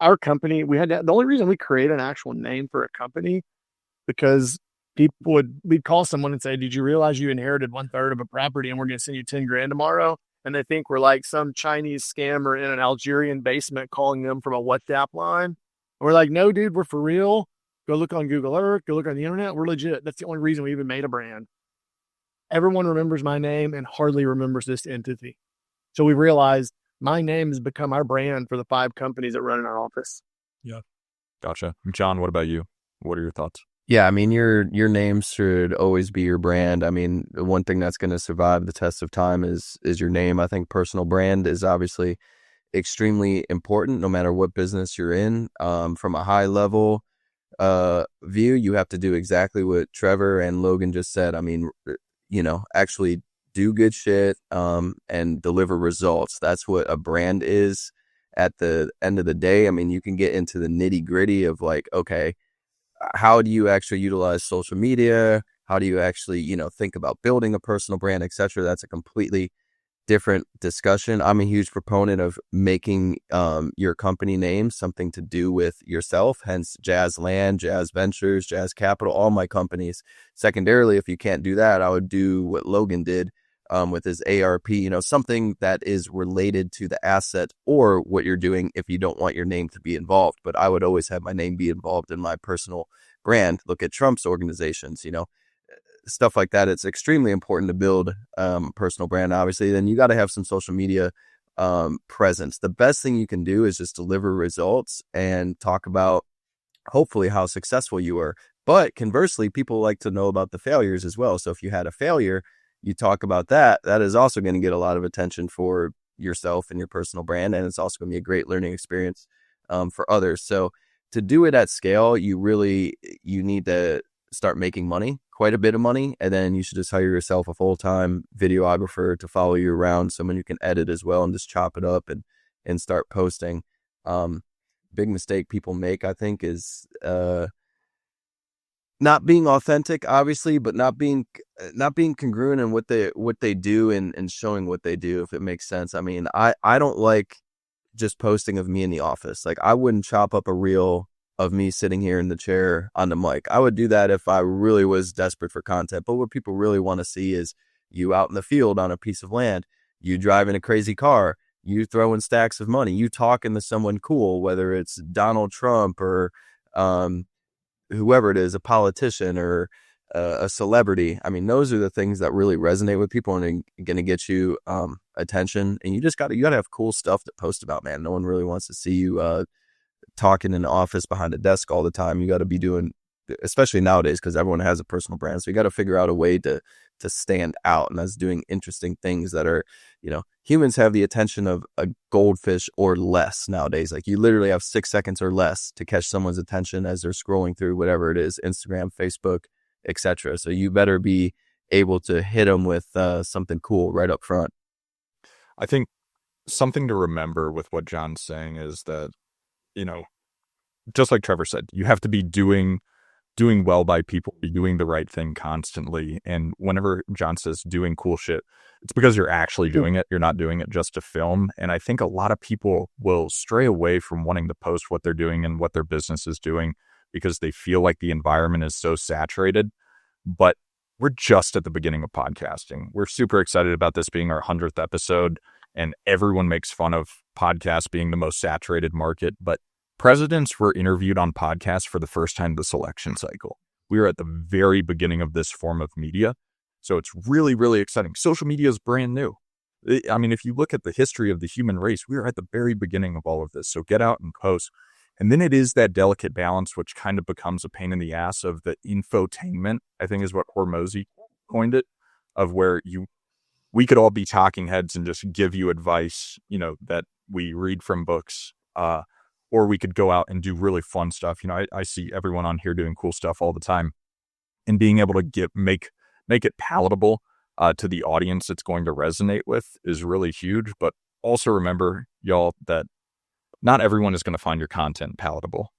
Our company, the only reason we create an actual name for a company because we'd call someone and say, did you realize you inherited 1/3 of a property and we're going to send you $10,000 tomorrow? And they think we're like some Chinese scammer in an Algerian basement calling them from a WhatsApp line. And we're like, no, dude, we're for real. Go look on Google Earth, go look on the internet. We're legit. That's the only reason we even made a brand. Everyone remembers my name and hardly remembers this entity. So we realized my name has become our brand for the 5 companies that run in our office. Yeah. Gotcha. John, what about you? What are your thoughts? Yeah, I mean, your name should always be your brand. I mean, the one thing that's going to survive the test of time is your name. I think personal brand is obviously extremely important no matter what business you're in. From a high level view, you have to do exactly what Trevor and Logan just said. I mean, actually do good shit and deliver results. That's what a brand is at the end of the day. I mean, you can get into the nitty gritty of like, okay, how do you actually utilize social media? How do you actually, think about building a personal brand, etc.? That's a completely different discussion. I'm a huge proponent of making your company name something to do with yourself, hence Jazz Land, Jazz Ventures, Jazz Capital, all my companies. Secondarily, if you can't do that, I would do what Logan did with his ARP, something that is related to the asset or what you're doing if you don't want your name to be involved. But I would always have my name be involved in my personal brand. Look at Trump's organizations, stuff like that. It's extremely important to build a personal brand, obviously. Then you got to have some social media presence. The best thing you can do is just deliver results and talk about hopefully how successful you are. But conversely, people like to know about the failures as well. So if you had a failure, you talk about that. That is also going to get a lot of attention for yourself and your personal brand. And it's also going to be a great learning experience for others. So to do it at scale, you need to start making money, quite a bit of money. And then you should just hire yourself a full-time videographer to follow you around, someone you can edit as well and just chop it up and start posting. Big mistake people make, I think, is not being authentic, obviously, but not being congruent in what they do and showing what they do, if it makes sense. I mean, I don't like just posting of me in the office. Like, I wouldn't chop up a reel of me sitting here in the chair on the mic. I would do that if I really was desperate for content. But what people really want to see is you out in the field on a piece of land, you driving a crazy car, you throwing stacks of money, you talking to someone cool, whether it's Donald Trump or whoever it is, a politician or a celebrity. I mean, those are the things that really resonate with people and are going to get you attention. And you got to have cool stuff to post about, man. No one really wants to see you talking in the office behind a desk all the time. You got to be doing, especially nowadays, because everyone has a personal brand. So you got to figure out a way to stand out, and that's doing interesting things that are, humans have the attention of a goldfish or less nowadays. Like, you literally have 6 seconds or less to catch someone's attention as they're scrolling through whatever it is, Instagram, Facebook, etc. So you better be able to hit them with something cool right up front. I think something to remember with what John's saying is that, just like Trevor said, you have to be doing well by people, be doing the right thing constantly. And whenever John says doing cool shit, it's because you're actually doing it. You're not doing it just to film. And I think a lot of people will stray away from wanting to post what they're doing and what their business is doing because they feel like the environment is so saturated. But we're just at the beginning of podcasting. We're super excited about this being our 100th episode, and everyone makes fun of podcasts being the most saturated market. But presidents were interviewed on podcasts for the first time in the selection cycle. We are at the very beginning of this form of media. So it's really, really exciting. Social media is brand new. I mean, if you look at the history of the human race, we are at the very beginning of all of this. So get out and post. And then it is that delicate balance, which kind of becomes a pain in the ass of the infotainment, I think is what Hormozy coined it, of where we could all be talking heads and just give you advice, that we read from books, or we could go out and do really fun stuff. I see everyone on here doing cool stuff all the time, and being able to make it palatable to the audience it's going to resonate with is really huge. But also remember, y'all, that not everyone is going to find your content palatable.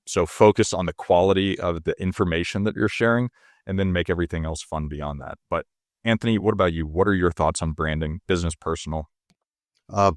So focus on the quality of the information that you're sharing, and then make everything else fun beyond that. But Anthony, what about you? What are your thoughts on branding, business, personal?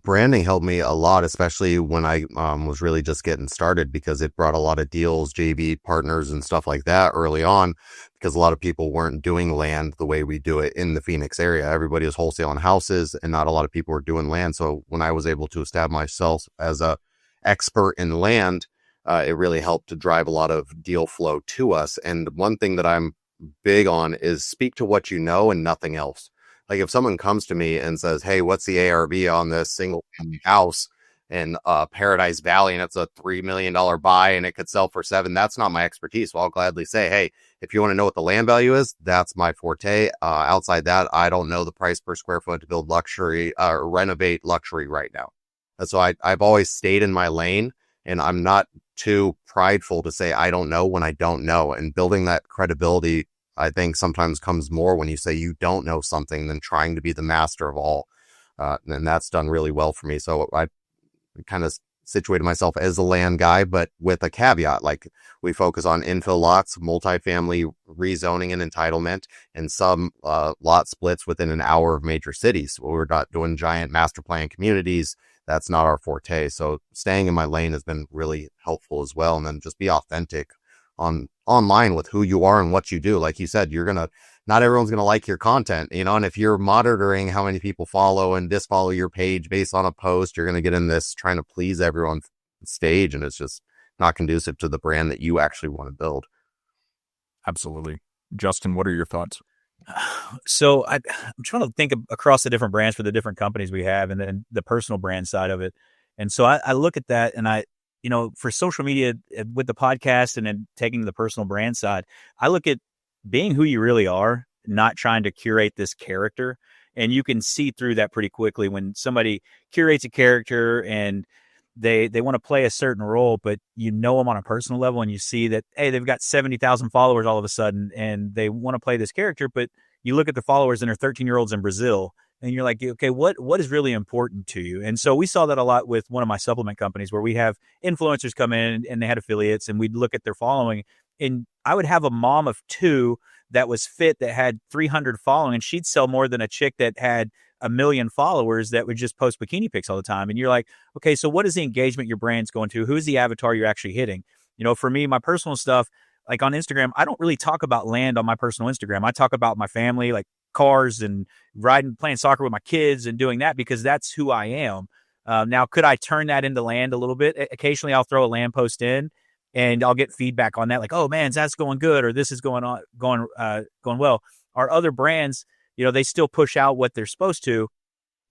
Branding helped me a lot, especially when I was really just getting started, because it brought a lot of deals, JV partners and stuff like that early on, because a lot of people weren't doing land the way we do it in the Phoenix area. Everybody was wholesaling houses and not a lot of people were doing land. So when I was able to establish myself as a expert in land, it really helped to drive a lot of deal flow to us. And one thing that I'm big on is speak to what you know and nothing else. Like, if someone comes to me and says, hey, what's the ARV on this single family house in Paradise Valley, and it's a $3 million buy and it could sell for $7 million, that's not my expertise. So I'll gladly say, hey, if you want to know what the land value is, that's my forte. Outside that, I don't know the price per square foot to build luxury or renovate luxury right now. And so I've always stayed in my lane, and I'm not too prideful to say I don't know when I don't know. And building that credibility, I think, sometimes comes more when you say you don't know something than trying to be the master of all. And that's done really well for me. So I kind of situated myself as a land guy, but with a caveat. Like, we focus on infill lots, multifamily rezoning and entitlement, and some lot splits within an hour of major cities. We're not doing giant master plan communities. That's not our forte. So staying in my lane has been really helpful as well. And then just be authentic online with who you are and what you do. Like you said, not everyone's going to like your content, and if you're monitoring how many people follow and disfollow your page based on a post, you're going to get in this trying to please everyone stage, and it's just not conducive to the brand that you actually want to build. Absolutely. Justin, what are your thoughts? So I'm trying to think across the different brands for the different companies we have, and then the personal brand side of it. And so I look at that, and for social media with the podcast and then taking the personal brand side, I look at being who you really are, not trying to curate this character. And you can see through that pretty quickly when somebody curates a character and they want to play a certain role, but them on a personal level, and you see that, hey, they've got 70,000 followers all of a sudden, and they want to play this character, but you look at the followers and they're 13-year-olds in Brazil, and you're like, okay, what is really important to you? And so we saw that a lot with one of my supplement companies, where we have influencers come in and they had affiliates, and we'd look at their following, And I would have a mom of 2 that was fit, that had 300 following, and she'd sell more than a chick that had 1 million followers that would just post bikini pics all the time. And you're like, okay, so what is the engagement your brand's going to? Who's the avatar you're actually hitting? For me, my personal stuff, like on Instagram, I don't really talk about land on my personal Instagram. I talk about my family, like cars and riding, playing soccer with my kids and doing that, because that's who I am. Now, could I turn that into land a little bit? Occasionally I'll throw a land post in and I'll get feedback on that. Like, oh man, that's going good. Or this is going well. Our other brands, they still push out what they're supposed to,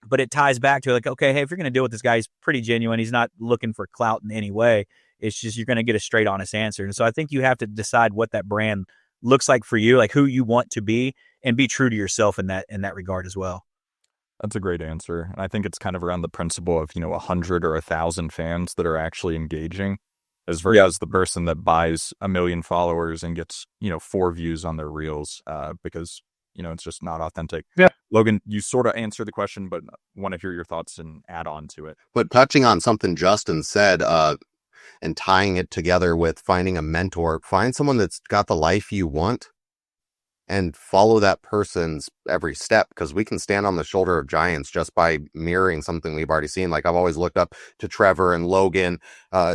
but it ties back to like, okay, hey, if you're going to deal with this guy, he's pretty genuine. He's not looking for clout in any way. It's just, you're going to get a straight, honest answer. And so I think you have to decide what that brand looks like for you, like who you want to be, and be true to yourself in that regard as well. That's a great answer. And I think it's kind of around the principle of, 100 or 1,000 fans that are actually engaging, as the person that buys 1 million followers and gets, 4 views on their reels, because, it's just not authentic. Yeah. Logan, you sort of answered the question, but want to hear your thoughts and add on to it. But touching on something Justin said, and tying it together with finding a mentor, find someone that's got the life you want and follow that person's every step, because we can stand on the shoulder of giants just by mirroring something we've already seen. Like, I've always looked up to Trevor and Logan,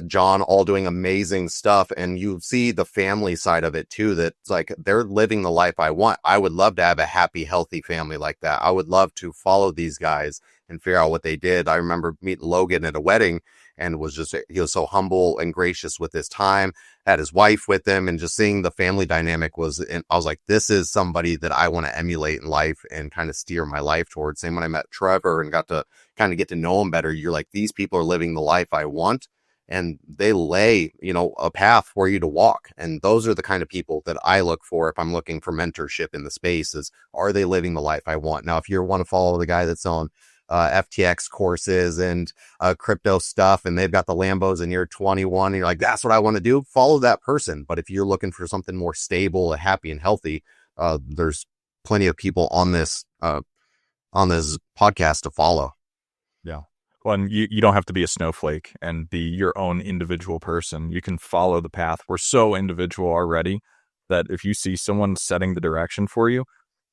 John, all doing amazing stuff. And you see the family side of it too, that's like, they're living the life I want. I would love to have a happy, healthy family like that. I would love to follow these guys and figure out what they did. I remember meeting Logan at a wedding, and he was so humble and gracious with his time, had his wife with him, and just seeing the family dynamic and I was like, this is somebody that I want to emulate in life and kind of steer my life towards. Same when I met Trevor and got to kind of get to know him better. You're like, these people are living the life I want, and they lay, a path for you to walk. And those are the kind of people that I look for if I'm looking for mentorship in the space, is, are they living the life I want? Now, if you want to follow the guy that's on FTX courses and crypto stuff, and they've got the Lambos, and you're 21 and you're like, that's what I want to do, follow that person. But if you're looking for something more stable, happy and healthy, there's plenty of people on this podcast to follow. Yeah. Well, and you don't have to be a snowflake and be your own individual person. You can follow the path. We're so individual already that if you see someone setting the direction for you,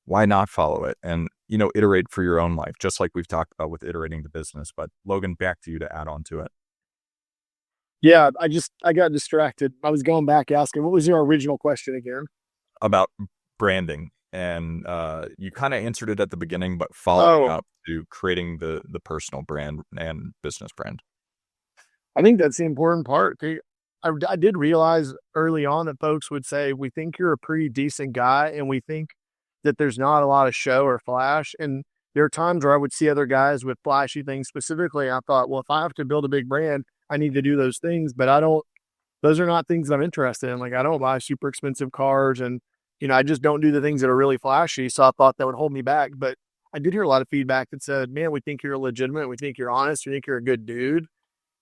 why not follow it and, iterate for your own life, just like we've talked about with iterating the business. But Logan, back to you to add on to it. Yeah, I got distracted. I was going back asking, what was your original question again? About branding. And you kind of answered it at the beginning, but following up to creating the personal brand and business brand. I think that's the important part. I did realize early on that folks would say, we think you're a pretty decent guy, and we think that there's not a lot of show or flash. And there are times where I would see other guys with flashy things specifically. I thought, well, if I have to build a big brand, I need to do those things, but those are not things that I'm interested in. Like, I don't buy super expensive cars, and, I just don't do the things that are really flashy. So I thought that would hold me back. But I did hear a lot of feedback that said, man, we think you're legitimate. We think you're honest. We think you're a good dude.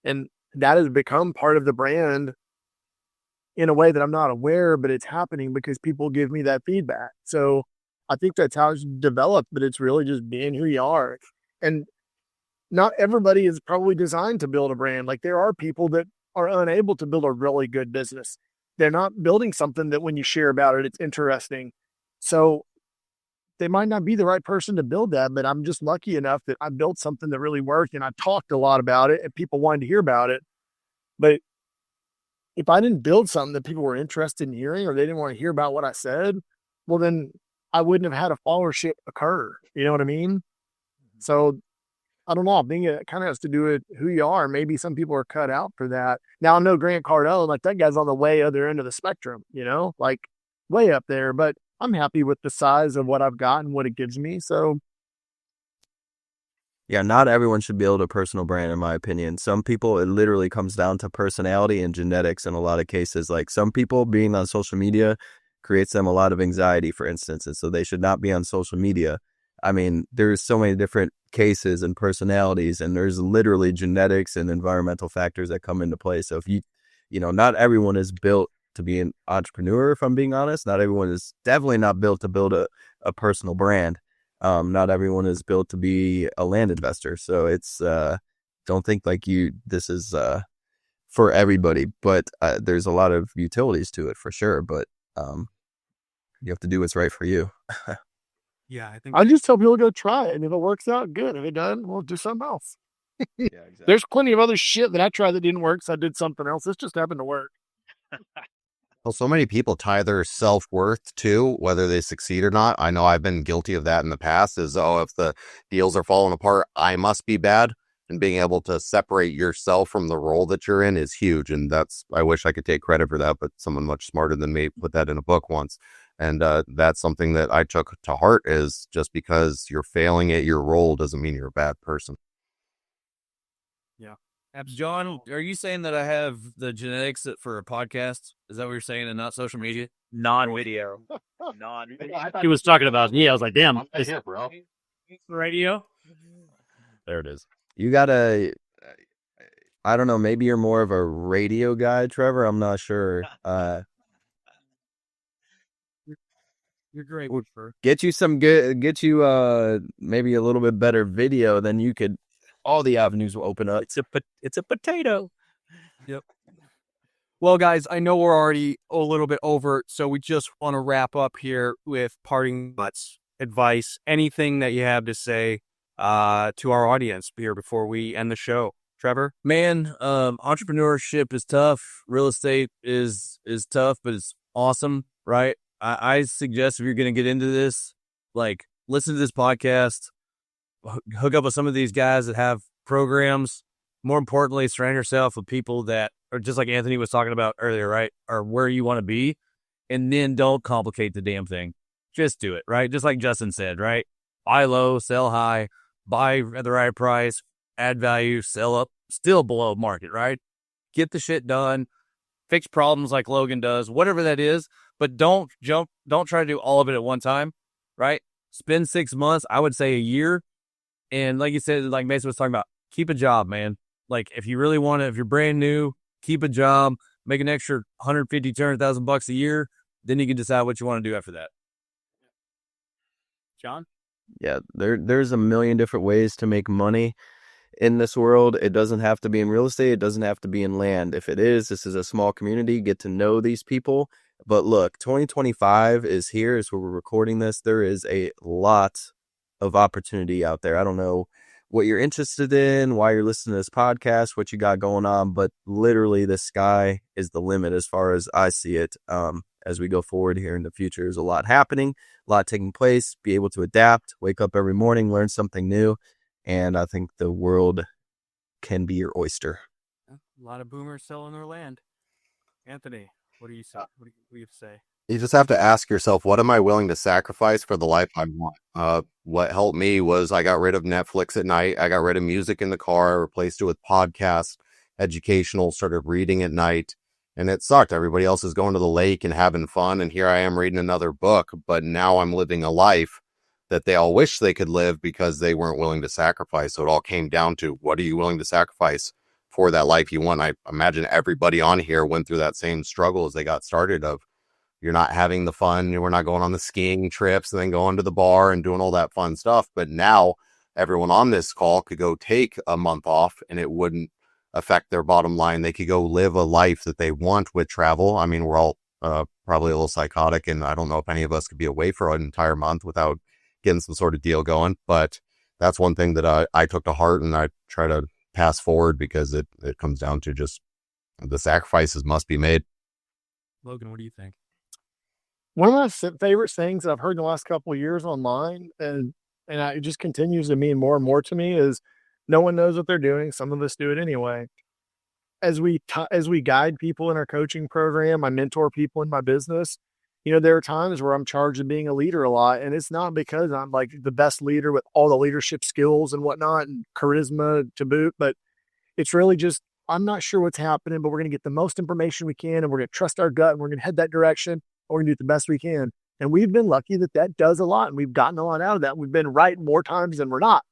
And that has become part of the brand in a way that I'm not aware, but it's happening because people give me that feedback. So I think that's how it's developed, but it's really just being who you are. And not everybody is probably designed to build a brand. Like, there are people that are unable to build a really good business. They're not building something that when you share about it, it's interesting. So they might not be the right person to build that, but I'm just lucky enough that I built something that really worked, and I talked a lot about it and people wanted to hear about it. But if I didn't build something that people were interested in hearing, or they didn't want to hear about what I said, well, then I wouldn't have had a followership occur. You know what I mean? So I don't know. I think it kind of has to do with who you are. Maybe some people are cut out for that. Now, I know Grant Cardone, like, that guy's on the way other end of the spectrum, like way up there, but I'm happy with the size of what I've got and what it gives me. So yeah, not everyone should build a personal brand, in my opinion. Some people, it literally comes down to personality and genetics in a lot of cases. Like, some people being on social media creates them a lot of anxiety, for instance, and so they should not be on social media. I mean, there's so many different cases and personalities, and there's literally genetics and environmental factors that come into play. So if not everyone is built to be an entrepreneur, if I'm being honest. Not everyone is definitely not built to build a personal brand. Not everyone is built to be a land investor. So it's, don't think like this is for everybody, but there's a lot of utilities to it for sure. But you have to do what's right for you. Yeah, I think I just tell people to go try it, and if it works out, good. If it doesn't, we'll do something else. Yeah, exactly. There's plenty of other shit that I tried that didn't work, so I did something else. This just happened to work. Well, so many people tie their self-worth to whether they succeed or not. I know I've been guilty of that in the past, is, oh, if the deals are falling apart, I must be bad. And being able to separate yourself from the role that you're in is huge. And I wish I could take credit for that, but someone much smarter than me put that in a book once. And that's something that I took to heart, is just because you're failing at your role doesn't mean you're a bad person. John, are you saying that I have the genetics for a podcast? Is that what you're saying, and not social media? Non-video. He was talking about me. I was like, damn. Bro. Radio? There it is. You gotta, I don't know, maybe you're more of a radio guy, Trevor. I'm not sure. You're great. Get you maybe a little bit better video, then you could, all the avenues will open up. It's a potato. Well, guys, I know we're already a little bit over, so we just want to wrap up here with parting thoughts, advice, anything that you have to say to our audience here before we end the show. Trevor? Man, entrepreneurship is tough. Real estate is tough, but it's awesome, right? I suggest if you're going to get into this, like, listen to this podcast, hook up with some of these guys that have programs. More importantly, surround yourself with people that are just like Anthony was talking about earlier, right? Are where you want to be. And then don't complicate the damn thing. Just do it, right? Just like Justin said, right? Buy low, sell high, buy at the right price, add value, sell up, still below market, right? Get the shit done, fix problems like Logan does, whatever that is, but don't try to do all of it at one time, right? Spend 6 months, I would say a year. And like you said, like Mason was talking about, keep a job, man. Like, if you really want to, if you're brand new, keep a job, make an extra $150,000, $200,000 a year. Then you can decide what you want to do after that. John? Yeah, there's a million different ways to make money in this world. It doesn't have to be in real estate. It doesn't have to be in land. If it is, this is a small community. Get to know these people. But look, 2025 is here. As we're recording this, there is a lot of opportunity out there. I don't know what you're interested in, why you're listening to this podcast, what you got going on, but literally the sky is the limit as far as I see it. As we go forward here in the future, there's a lot happening, a lot taking place. Be able to adapt, wake up every morning, learn something new, and I think the world can be your oyster. A lot of boomers selling their land. Anthony, what do you say? What do you have to say? You just have to ask yourself, what am I willing to sacrifice for the life I want? What helped me was I got rid of Netflix at night. I got rid of music in the car. I replaced it with podcasts, educational, started reading at night. And it sucked. Everybody else is going to the lake and having fun. And here I am reading another book. But now I'm living a life that they all wish they could live because they weren't willing to sacrifice. So it all came down to, what are you willing to sacrifice for that life you want? I imagine everybody on here went through that same struggle as they got started of, you're not having the fun. We're not going on the skiing trips and then going to the bar and doing all that fun stuff. But now everyone on this call could go take a month off and it wouldn't affect their bottom line. They could go live a life that they want with travel. I mean, we're all probably a little psychotic, and I don't know if any of us could be away for an entire month without getting some sort of deal going. But that's one thing that I took to heart, and I try to pass forward, because it comes down to just the sacrifices must be made. Logan, what do you think? One of my favorite things that I've heard in the last couple of years online, and it just continues to mean more and more to me, is no one knows what they're doing. Some of us do it anyway. As we guide people in our coaching program, I mentor people in my business. You know, there are times where I'm charged with being a leader a lot, and it's not because I'm like the best leader with all the leadership skills and whatnot and charisma to boot, but it's really just, I'm not sure what's happening, but we're going to get the most information we can, and we're going to trust our gut, and we're going to head that direction. We're going to do it the best we can. And we've been lucky that does a lot, and we've gotten a lot out of that. We've been right more times than we're not.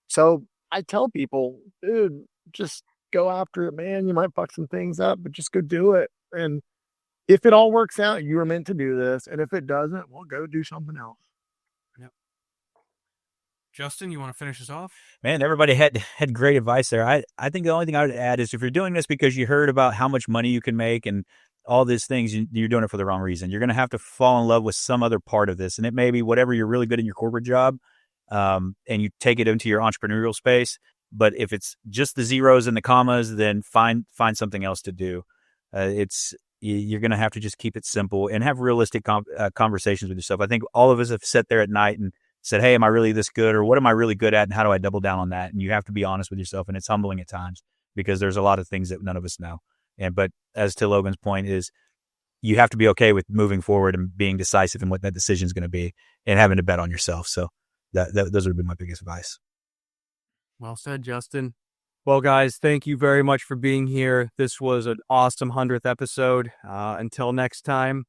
So I tell people, dude, just go after it, man. You might fuck some things up, but just go do it. And if it all works out, you were meant to do this. And if it doesn't, well, go do something else. Yep. Justin, you want to finish us off? Man, everybody had great advice there. I think the only thing I would add is if you're doing this because you heard about how much money you can make and all these things, you're doing it for the wrong reason. You're going to have to fall in love with some other part of this. And it may be whatever you're really good in your corporate job, and you take it into your entrepreneurial space. But if it's just the zeros and the commas, then find something else to do. You're going to have to just keep it simple and have realistic conversations with yourself. I think all of us have sat there at night and said, hey, am I really this good? Or what am I really good at? And how do I double down on that? And you have to be honest with yourself. And it's humbling at times because there's a lot of things that none of us know. But as to Logan's point is, you have to be okay with moving forward and being decisive in what that decision is going to be and having to bet on yourself. So those would be my biggest advice. Well said, Justin. Well, guys, thank you very much for being here. This was an awesome 100th episode. Until next time.